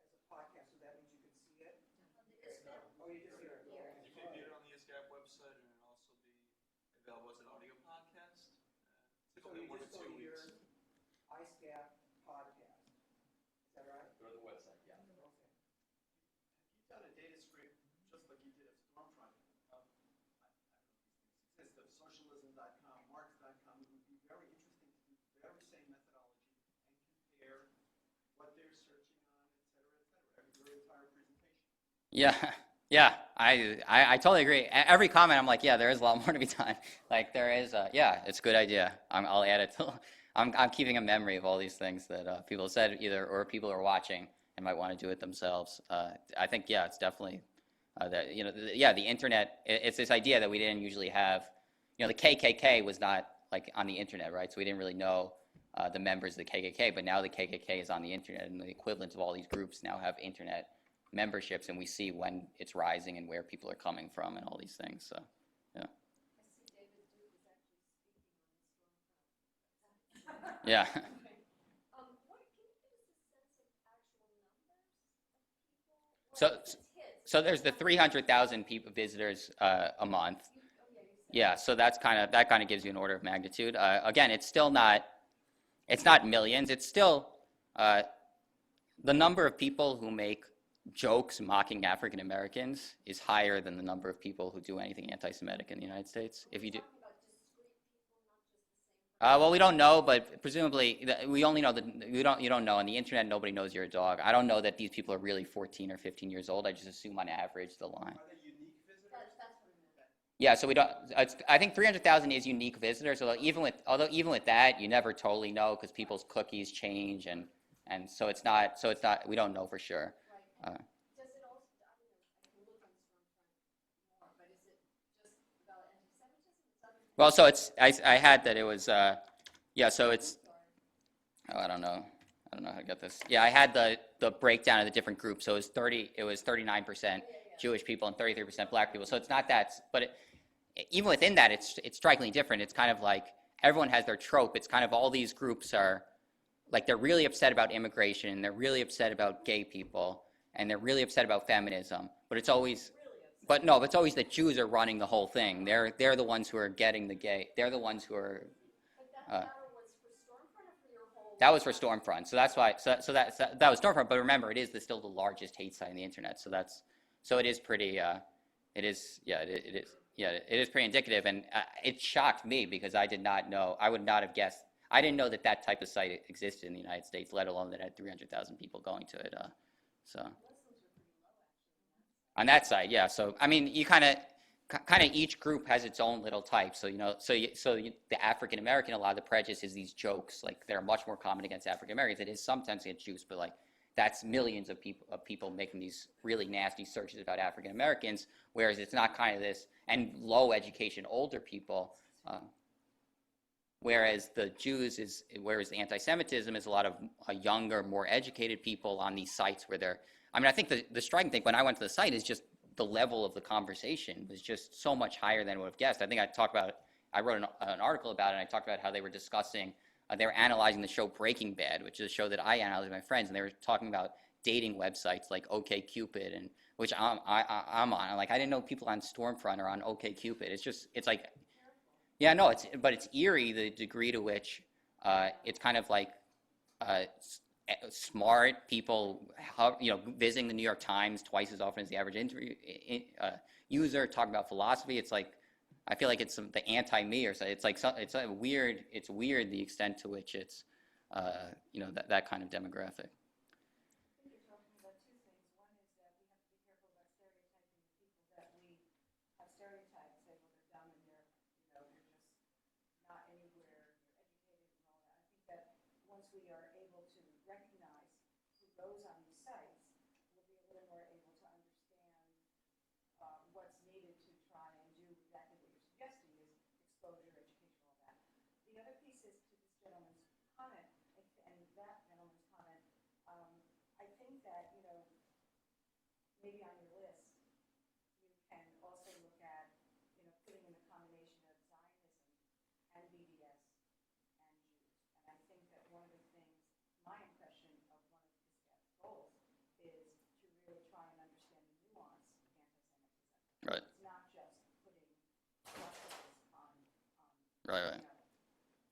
as a podcast, so that means you can see it. So only you 1 to just go 2 to your weeks. ISCAP podcast, is that right? Go to the website, yeah. Okay. You've done a data scrape just like you did at Stormfront. I don't know if these things exist, of socialism.com, marx.com. It would be very interesting to do the very same methodology and compare what they're searching on, et cetera, your entire presentation. Yeah, yeah, I totally agree. Every comment, I'm like, yeah, there is a lot more to be done. Like there is, yeah, it's a good idea. I'll add it to. I'm keeping a memory of all these things that people said either or people are watching and might want to do it themselves. I think yeah, it's definitely that yeah, the internet. It's this idea that we didn't usually have. The KKK was not like on the internet, right? So we didn't really know the members of the KKK, but now the KKK is on the internet, and the equivalent of all these groups now have internet memberships, and we see when it's rising and where people are coming from and all these things. So, yeah. I see David Duke is actually speaking on the storm. Yeah. What, can you give us a sense of actual numbers of people? So, Or is it hits? so there's the 300,000 people visitors a month. You said Yeah. So that kind of gives you an order of magnitude. Again, it's still not. It's not millions. It's still the number of people who make jokes mocking African Americans is higher than the number of people who do anything anti-Semitic in the United States. If you do, talking about discrete people, not just the same well, we don't know, but presumably we only know that you don't know. On the internet, nobody knows you're a dog. I don't know that these people are really 14 or 15 years old. I just assume on average the line. Are they unique visitors? That's what I meant. Yeah, so we don't. I think 300,000 is unique visitors. Although even with that, you never totally know because people's cookies change, and so it's not. We don't know for sure. Right. Does it also, I don't know, I can look on Stormfront more, but is it just about anti-Semitism? Is other things? Well, so it's I had that it was yeah. So it's I don't know how to get this. Yeah, I had the breakdown of the different groups. So it was 39% Jewish people and 33% Black people. So it's not that, but even within that, it's strikingly different. It's kind of like everyone has their trope. It's kind of all these groups are like they're really upset about immigration, and they're really upset about gay people, and they're really upset about feminism. But it's always But no, it's always that Jews are running the whole thing. They're the ones who are getting the gay. They're the ones who are. But that battle was for Stormfront or for your whole? That was for Stormfront, so that's why. So that was Stormfront. But remember, it is still the largest hate site on the internet. So it is pretty. It is pretty indicative, and it shocked me because I did not know. I would not have guessed. I didn't know that type of site existed in the United States, let alone that it had 300,000 people going to it. So. On that side, yeah. So I mean, you kind of each group has its own little type. So the African American, a lot of the prejudice is these jokes, like they're much more common against African Americans. It is sometimes against Jews, but like that's millions of people making these really nasty searches about African Americans. Whereas it's not kind of this, and low education older people. Whereas the the anti-Semitism is a lot of younger, more educated people on these sites where they're. I mean, I think the striking thing when I went to the site is just the level of the conversation was just so much higher than I would have guessed. I think I wrote an article about it, and I talked about how they were discussing, they were analyzing the show Breaking Bad, which is a show that I analyze with my friends, and they were talking about dating websites like OkCupid, and which I'm on. Like, I didn't know people on Stormfront are on OkCupid. It's like, yeah, no, it's eerie the degree to which it's kind of like smart people, visiting the New York Times twice as often as the average user, talking about philosophy. It's like, I feel like it's the anti-me or something. It's like it's weird. It's weird the extent to which it's that kind of demographic. I think you're talking about two things. One is that we have to be careful about stereotyping the people that we have stereotyped, say, well, they're dumb and they're just not anywhere, they're educated and all that. I think that once we are able to recognize who goes on these sites, we'll be a little more able to understand what's needed to try and do exactly what you're suggesting is exposure, education, all that. The other piece is to this gentleman's comment, and that gentleman's comment, I think that, maybe on your list, you can also look at, putting in the combination of Zionism and BDS and Jews. And I think that one of the things, my impression of one of this guy's goals is to really try and understand the nuance of anti-Semitism. Right. It's not just putting justice on Right.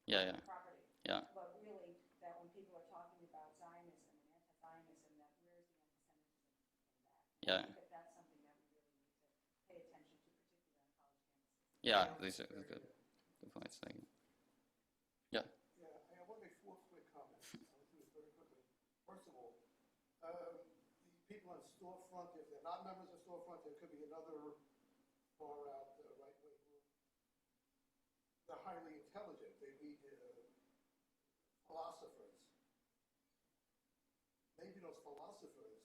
Yeah, yeah, property. yeah. But really, that when people are talking about Zionism and anti-Zionism, that where's the anti-Semitism in that? Yeah. I think that that's something that we really need to pay attention to, particularly on college campuses. Yeah, these are good points. Thank you. Yeah. Yeah, I want to make 4 quick comments. I'll do this very quickly. First of all, the people on Storefront, if they're not members of Storefront, there could be another far-out right-wing group. They're highly intelligent. They read philosophers. Maybe those philosophers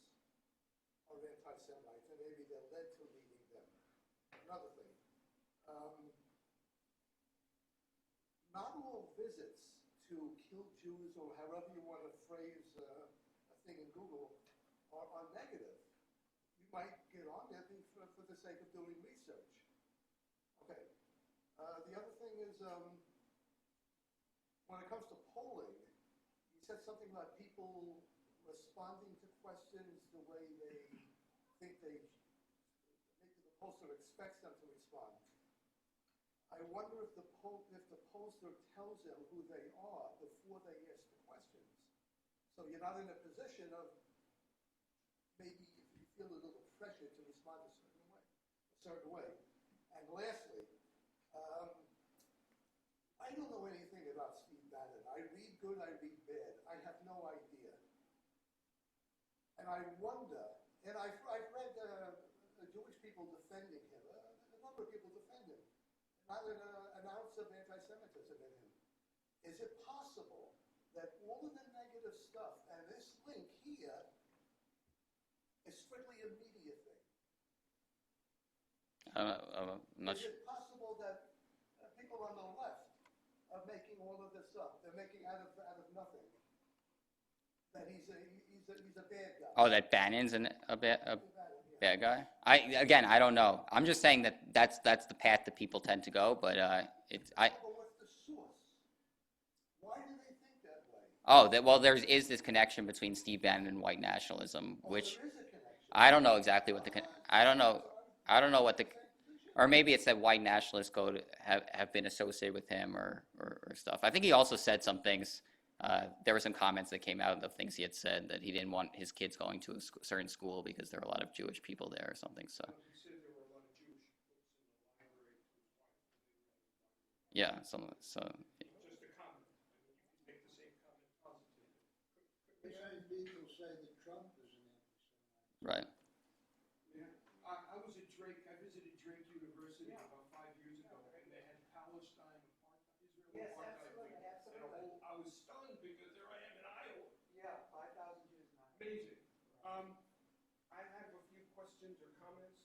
are anti-Semites, and maybe they're led to reading them. Another thing. Not all visits to kill Jews, or however you want to phrase a thing in Google, are negative. You might get on there for the sake of doing research. Okay. The other thing is, when it comes to polling, you said something about people responding to questions the way they think maybe the pollster expects them to respond. I wonder if the pollster tells them who they are before they ask the questions. So you're not in a position of maybe if you feel a little pressure to respond a certain way. And lastly, I don't know anything about Steve Bannon. I read good, I read bad. I have no idea. And I wonder, and I've read Jewish people defending him, a number of people defend him, not an ounce of anti-Semitism in him. Is it possible that all of the negative stuff and this link here is strictly a media thing? I'm not Is sure. it possible that people on the left are making all of this up? They're making out of nothing. That he's a bad guy. Oh, that Bannon's a bad guy? I don't know. I'm just saying that's the path that people tend to go, but But what's the source? Why do they think that way? Well, there is this connection between Steve Bannon and white nationalism, which There is a connection. I don't know exactly what I don't know what or maybe it's that white nationalists have been associated with him or stuff. I think he also said some things. There were some comments that came out of things he had said that he didn't want his kids going to a certain school because there were a lot of Jewish people there or something. So. He said there were a lot of Jewish books in the library to his wife. Yeah. So. Just a comment. I mean, you can make the same comment positively. The same people say that Trump is an anti-Semite. Right. Yeah, I was at Drake. I visited Drake University about 5 years ago, and they had Palestine apartheid, Israel apartheid. And I was stunned because there I am in Iowa. Yeah, 5,000 Jews in Iowa. Amazing. I have a few questions or comments.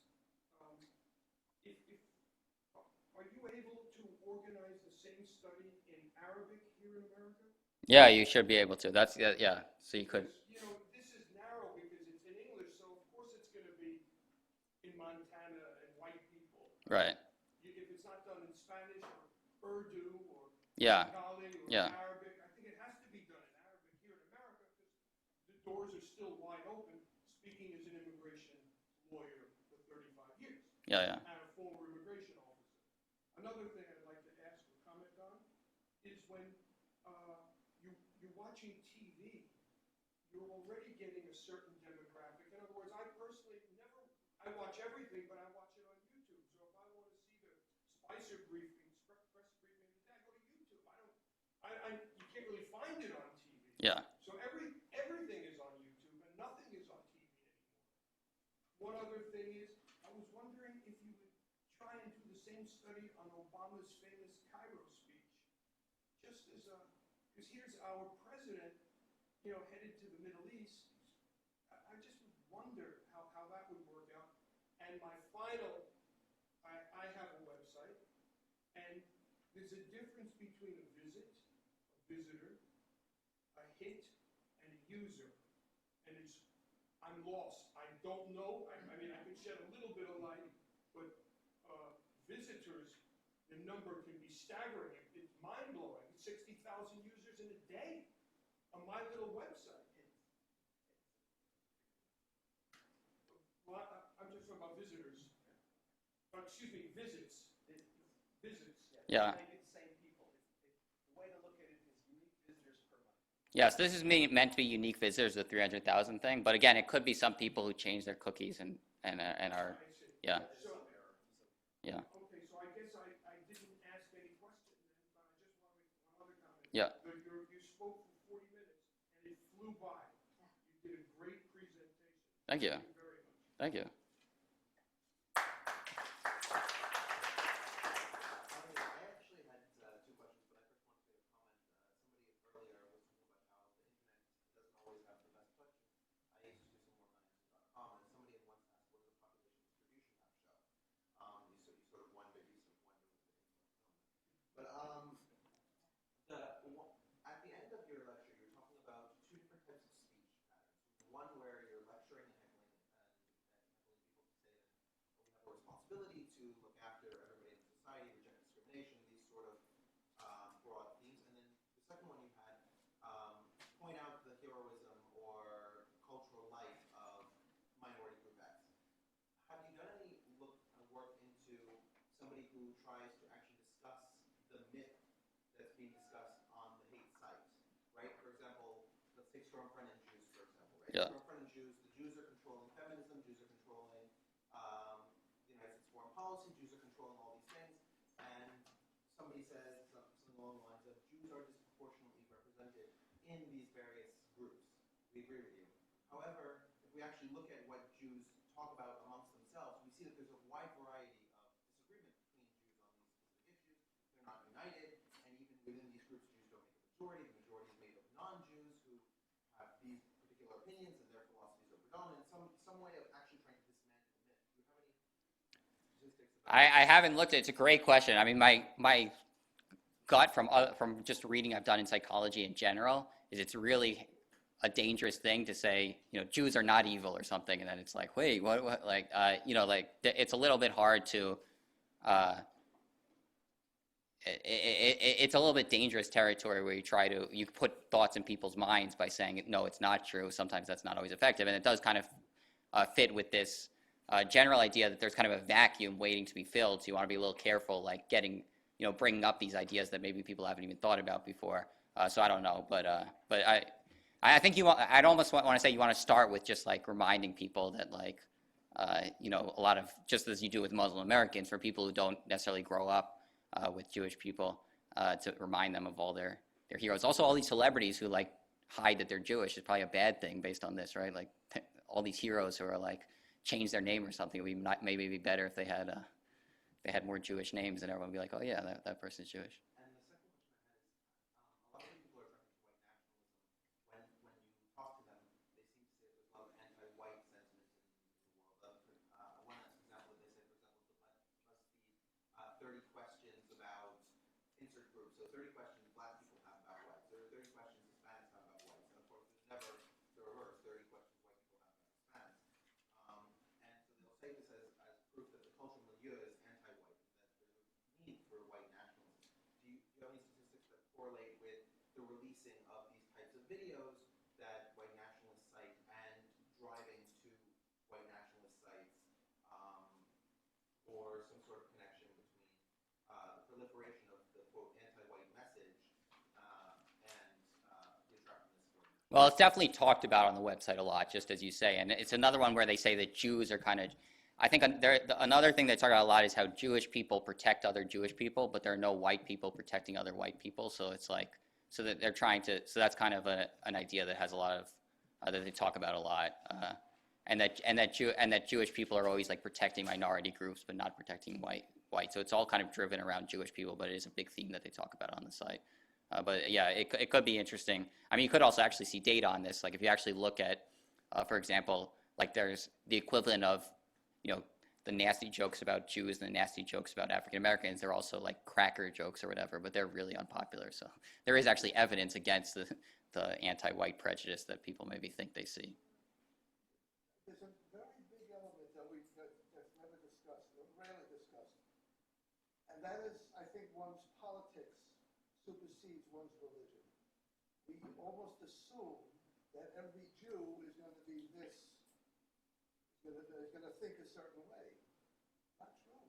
Are you able to organize the same study in Arabic here in America? Yeah, you should be able to. That's yeah. So you could. Because, this is narrow because it's in English, so of course it's going to be in Montana and white people. Right. If it's not done in Spanish or Urdu or Yeah. Bengali or Yeah. Arabic, I think it has to be done in Arabic here in America because the doors are still wide open, speaking as an immigration lawyer for 35 years. Yeah. And a former immigration officer. Another thing I'd like to ask or comment on is when you're watching TV, you're already getting a certain demographic. In other words, I personally I watch everything, but I watch it on YouTube. So if I want to see the Spicer briefing, press briefing of the day, I go to YouTube. You can't really find it on TV. Yeah. So everything is on YouTube and nothing is on TV anymore. One other thing is, I was wondering if you would try and do the same study on Obama's famous Cairo speech. Just as because here's our president, headed to the Middle East. I just would wonder how that would work out. And my final, I have a website, and there's a difference between a visit, a visitor, a hit, and a user. And I'm lost. I don't know. I mean, I can shed a little bit of light, but visitors, the number can be staggering. It's mind-blowing. 60,000 users in a day on my little website. Well, I'm just talking about visitors. Excuse me, visits. Visits. Yeah. Maybe the same people. The way to look Yes, this is meant to be unique visitors, the 300,000 thing. But again, it could be some people who change their cookies and are, I see. yeah, So, yeah, okay, so I guess I didn't ask any question then, but I just want to make one other comment. yeah. You spoke for 40 minutes, and it flew by. You did a great presentation. Thank you. Thank you very much. Thank you. I actually had two questions, but I first wanted to make a comment. Somebody earlier was talking about how the internet doesn't always have the best questions. I used to do some work on Answer.com, and somebody had once asked, what does a population distribution map show? You sort of wonder, you sort of wonder with the internet. But at the end of your lecture, you were talking about two different types of speech patterns. One where you're lecturing and heckling people to say that we have a responsibility to look after everybody in society, reject discrimination, these sort of broad themes. And then the second one you had point out the heroism or cultural life of minority group X. Have you done any work into somebody who tries to actually discuss the myth that's being discussed on the hate sites, right? For example, let's take Stormfront and Jews, for example, right? Yeah. Stormfront and Jews, the Jews are controlling feminism, Jews are controlling the United States foreign policy, Jews are controlling all these things, and somebody says something along the lines of Jews are disproportionately represented in these various groups. We agree with you. However, if we actually look at what Jews talk about amongst themselves, we see that there's a wide variety of disagreement between Jews on these specific issues. They're not united, and even within these groups, Jews don't make a majority. The majority is made of non-Jews who have these particular opinions, and their philosophies are predominant. Some way of actually trying to dismantle the myth. Do you have any statistics about I haven't looked at it. It's a great question. I mean, my gut from just reading I've done in psychology in general is it's really a dangerous thing to say, Jews are not evil or something, and then it's like, wait, what like, it's a little bit hard to, it's a little bit dangerous territory where you put thoughts in people's minds by saying, no, it's not true. Sometimes that's not always effective, and it does kind of fit with this general idea that there's kind of a vacuum waiting to be filled, so you want to be a little careful, like bringing up these ideas that maybe people haven't even thought about before. So I don't know, but I think I'd almost want to say you want to start with just like reminding people that a lot of, just as you do with Muslim Americans, for people who don't necessarily grow up with Jewish people, to remind them of all their heroes. Also, all these celebrities who hide that they're Jewish is probably a bad thing based on this, right? Like all these heroes who are change their name or something. It would maybe be better if they had more Jewish names, and everyone would be like, oh yeah, that person's Jewish. And the second question I had is, a lot of people are attracted to white nationalism. When you talk to them, they seem to say there's a lot of anti-white sentiment in the world. One example that they say, for example, the 30 questions about insert groups. So 30 questions black people have about whites. There are 30 questions Hispanics have about whites. And of course, there's never the reverse, 30 questions white people have about Hispanics. And so they'll say this as proof that the cultural milieu is anti-white, that there's a need for white nationalism. Do you have any statistics that correlate with the releasing of these types of videos that white nationalists cite and driving to white nationalist sites, or some sort of connection between the proliferation of the quote anti-white message and the attractiveness for it? Well, it's definitely talked about on the website a lot, just as you say, and it's another one where they say that Jews are kind of, I think another thing they talk about a lot is how Jewish people protect other Jewish people, but there are no white people protecting other white people. So it's so that they're trying to, so that's kind of an idea that has a lot of, that they talk about a lot, and that Jewish people are always protecting minority groups, but not protecting white. So it's all kind of driven around Jewish people, but it is a big theme that they talk about on the site. But yeah, it could be interesting. I mean, you could also actually see data on this. If you actually look at, for example, there's the equivalent of, the nasty jokes about Jews and the nasty jokes about African Americans. They're also cracker jokes or whatever, but they're really unpopular. So there is actually evidence against the anti-white prejudice that people maybe think they see. There's a very big element that's never discussed, or rarely discussed, and that is, I think, one's politics supersedes one's religion. We almost assume that every Jew is going to be this, is going to think a certain way. Not true.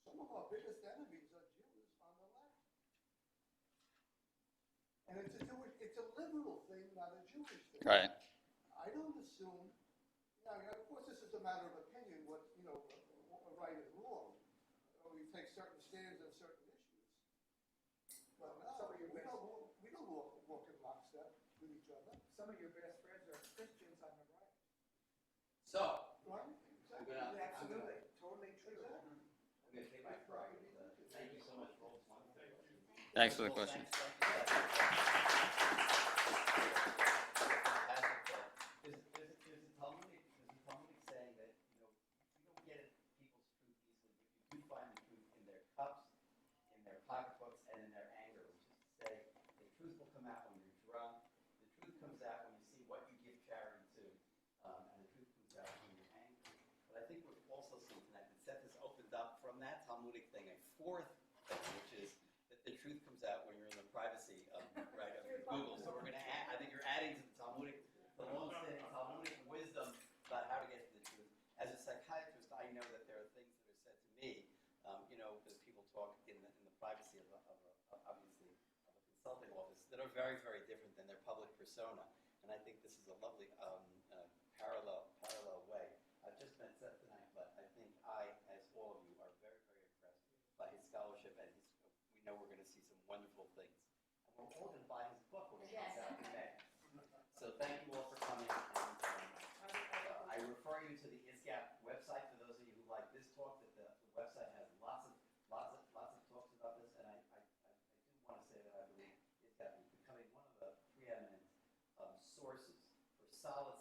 Some of our biggest enemies are Jews on the left. And it's a liberal thing, not a Jewish thing. Right. I don't assume, of course, this is a matter of opinion, what, right and wrong. We take certain stands on certain issues. But no, Some of your we best- don't walk in lockstep with each other. Some of your best friends are Christians on the right. So, Right? I'm gonna, Absolutely, totally true. Exactly. I'm gonna take my prerogative. Thank you so much for all this wonderful questions. Thanks for the Well, question. Fantastic. There's a Talmudic saying that, you don't get at people's truth easily, but you do find the truth in their cups, in their pocketbooks, and in their anger, which is to say, the truth will come out when you're drunk, the truth comes out when you see what you give charity to, and the truth comes out when you're angry. But I think we've also seen tonight that Seth has opened up from that Talmudic thing a fourth thing, which is that the truth comes out when you're in the privacy of Google. So we're going to add, I think you're adding to the long-standing Talmudic wisdom about how to get to the truth. As a psychiatrist, I know that there are things that are said to me, because people talk in the privacy of obviously of a consulting office, that are very, very different than their public persona. And I think this is a lovely parallel way. I've just met Seth tonight, but I think I, as all of you, are very, very impressed by his scholarship, and we know we're going to see some wonderful things. And we're all going to buy his book when it comes out in May. So thank you all for coming. And, I refer you to the ISGAP website for those of you who like this talk. That the website has lots of talks about this, and I do want to say that I believe ISGAP is becoming one of the preeminent sources for solid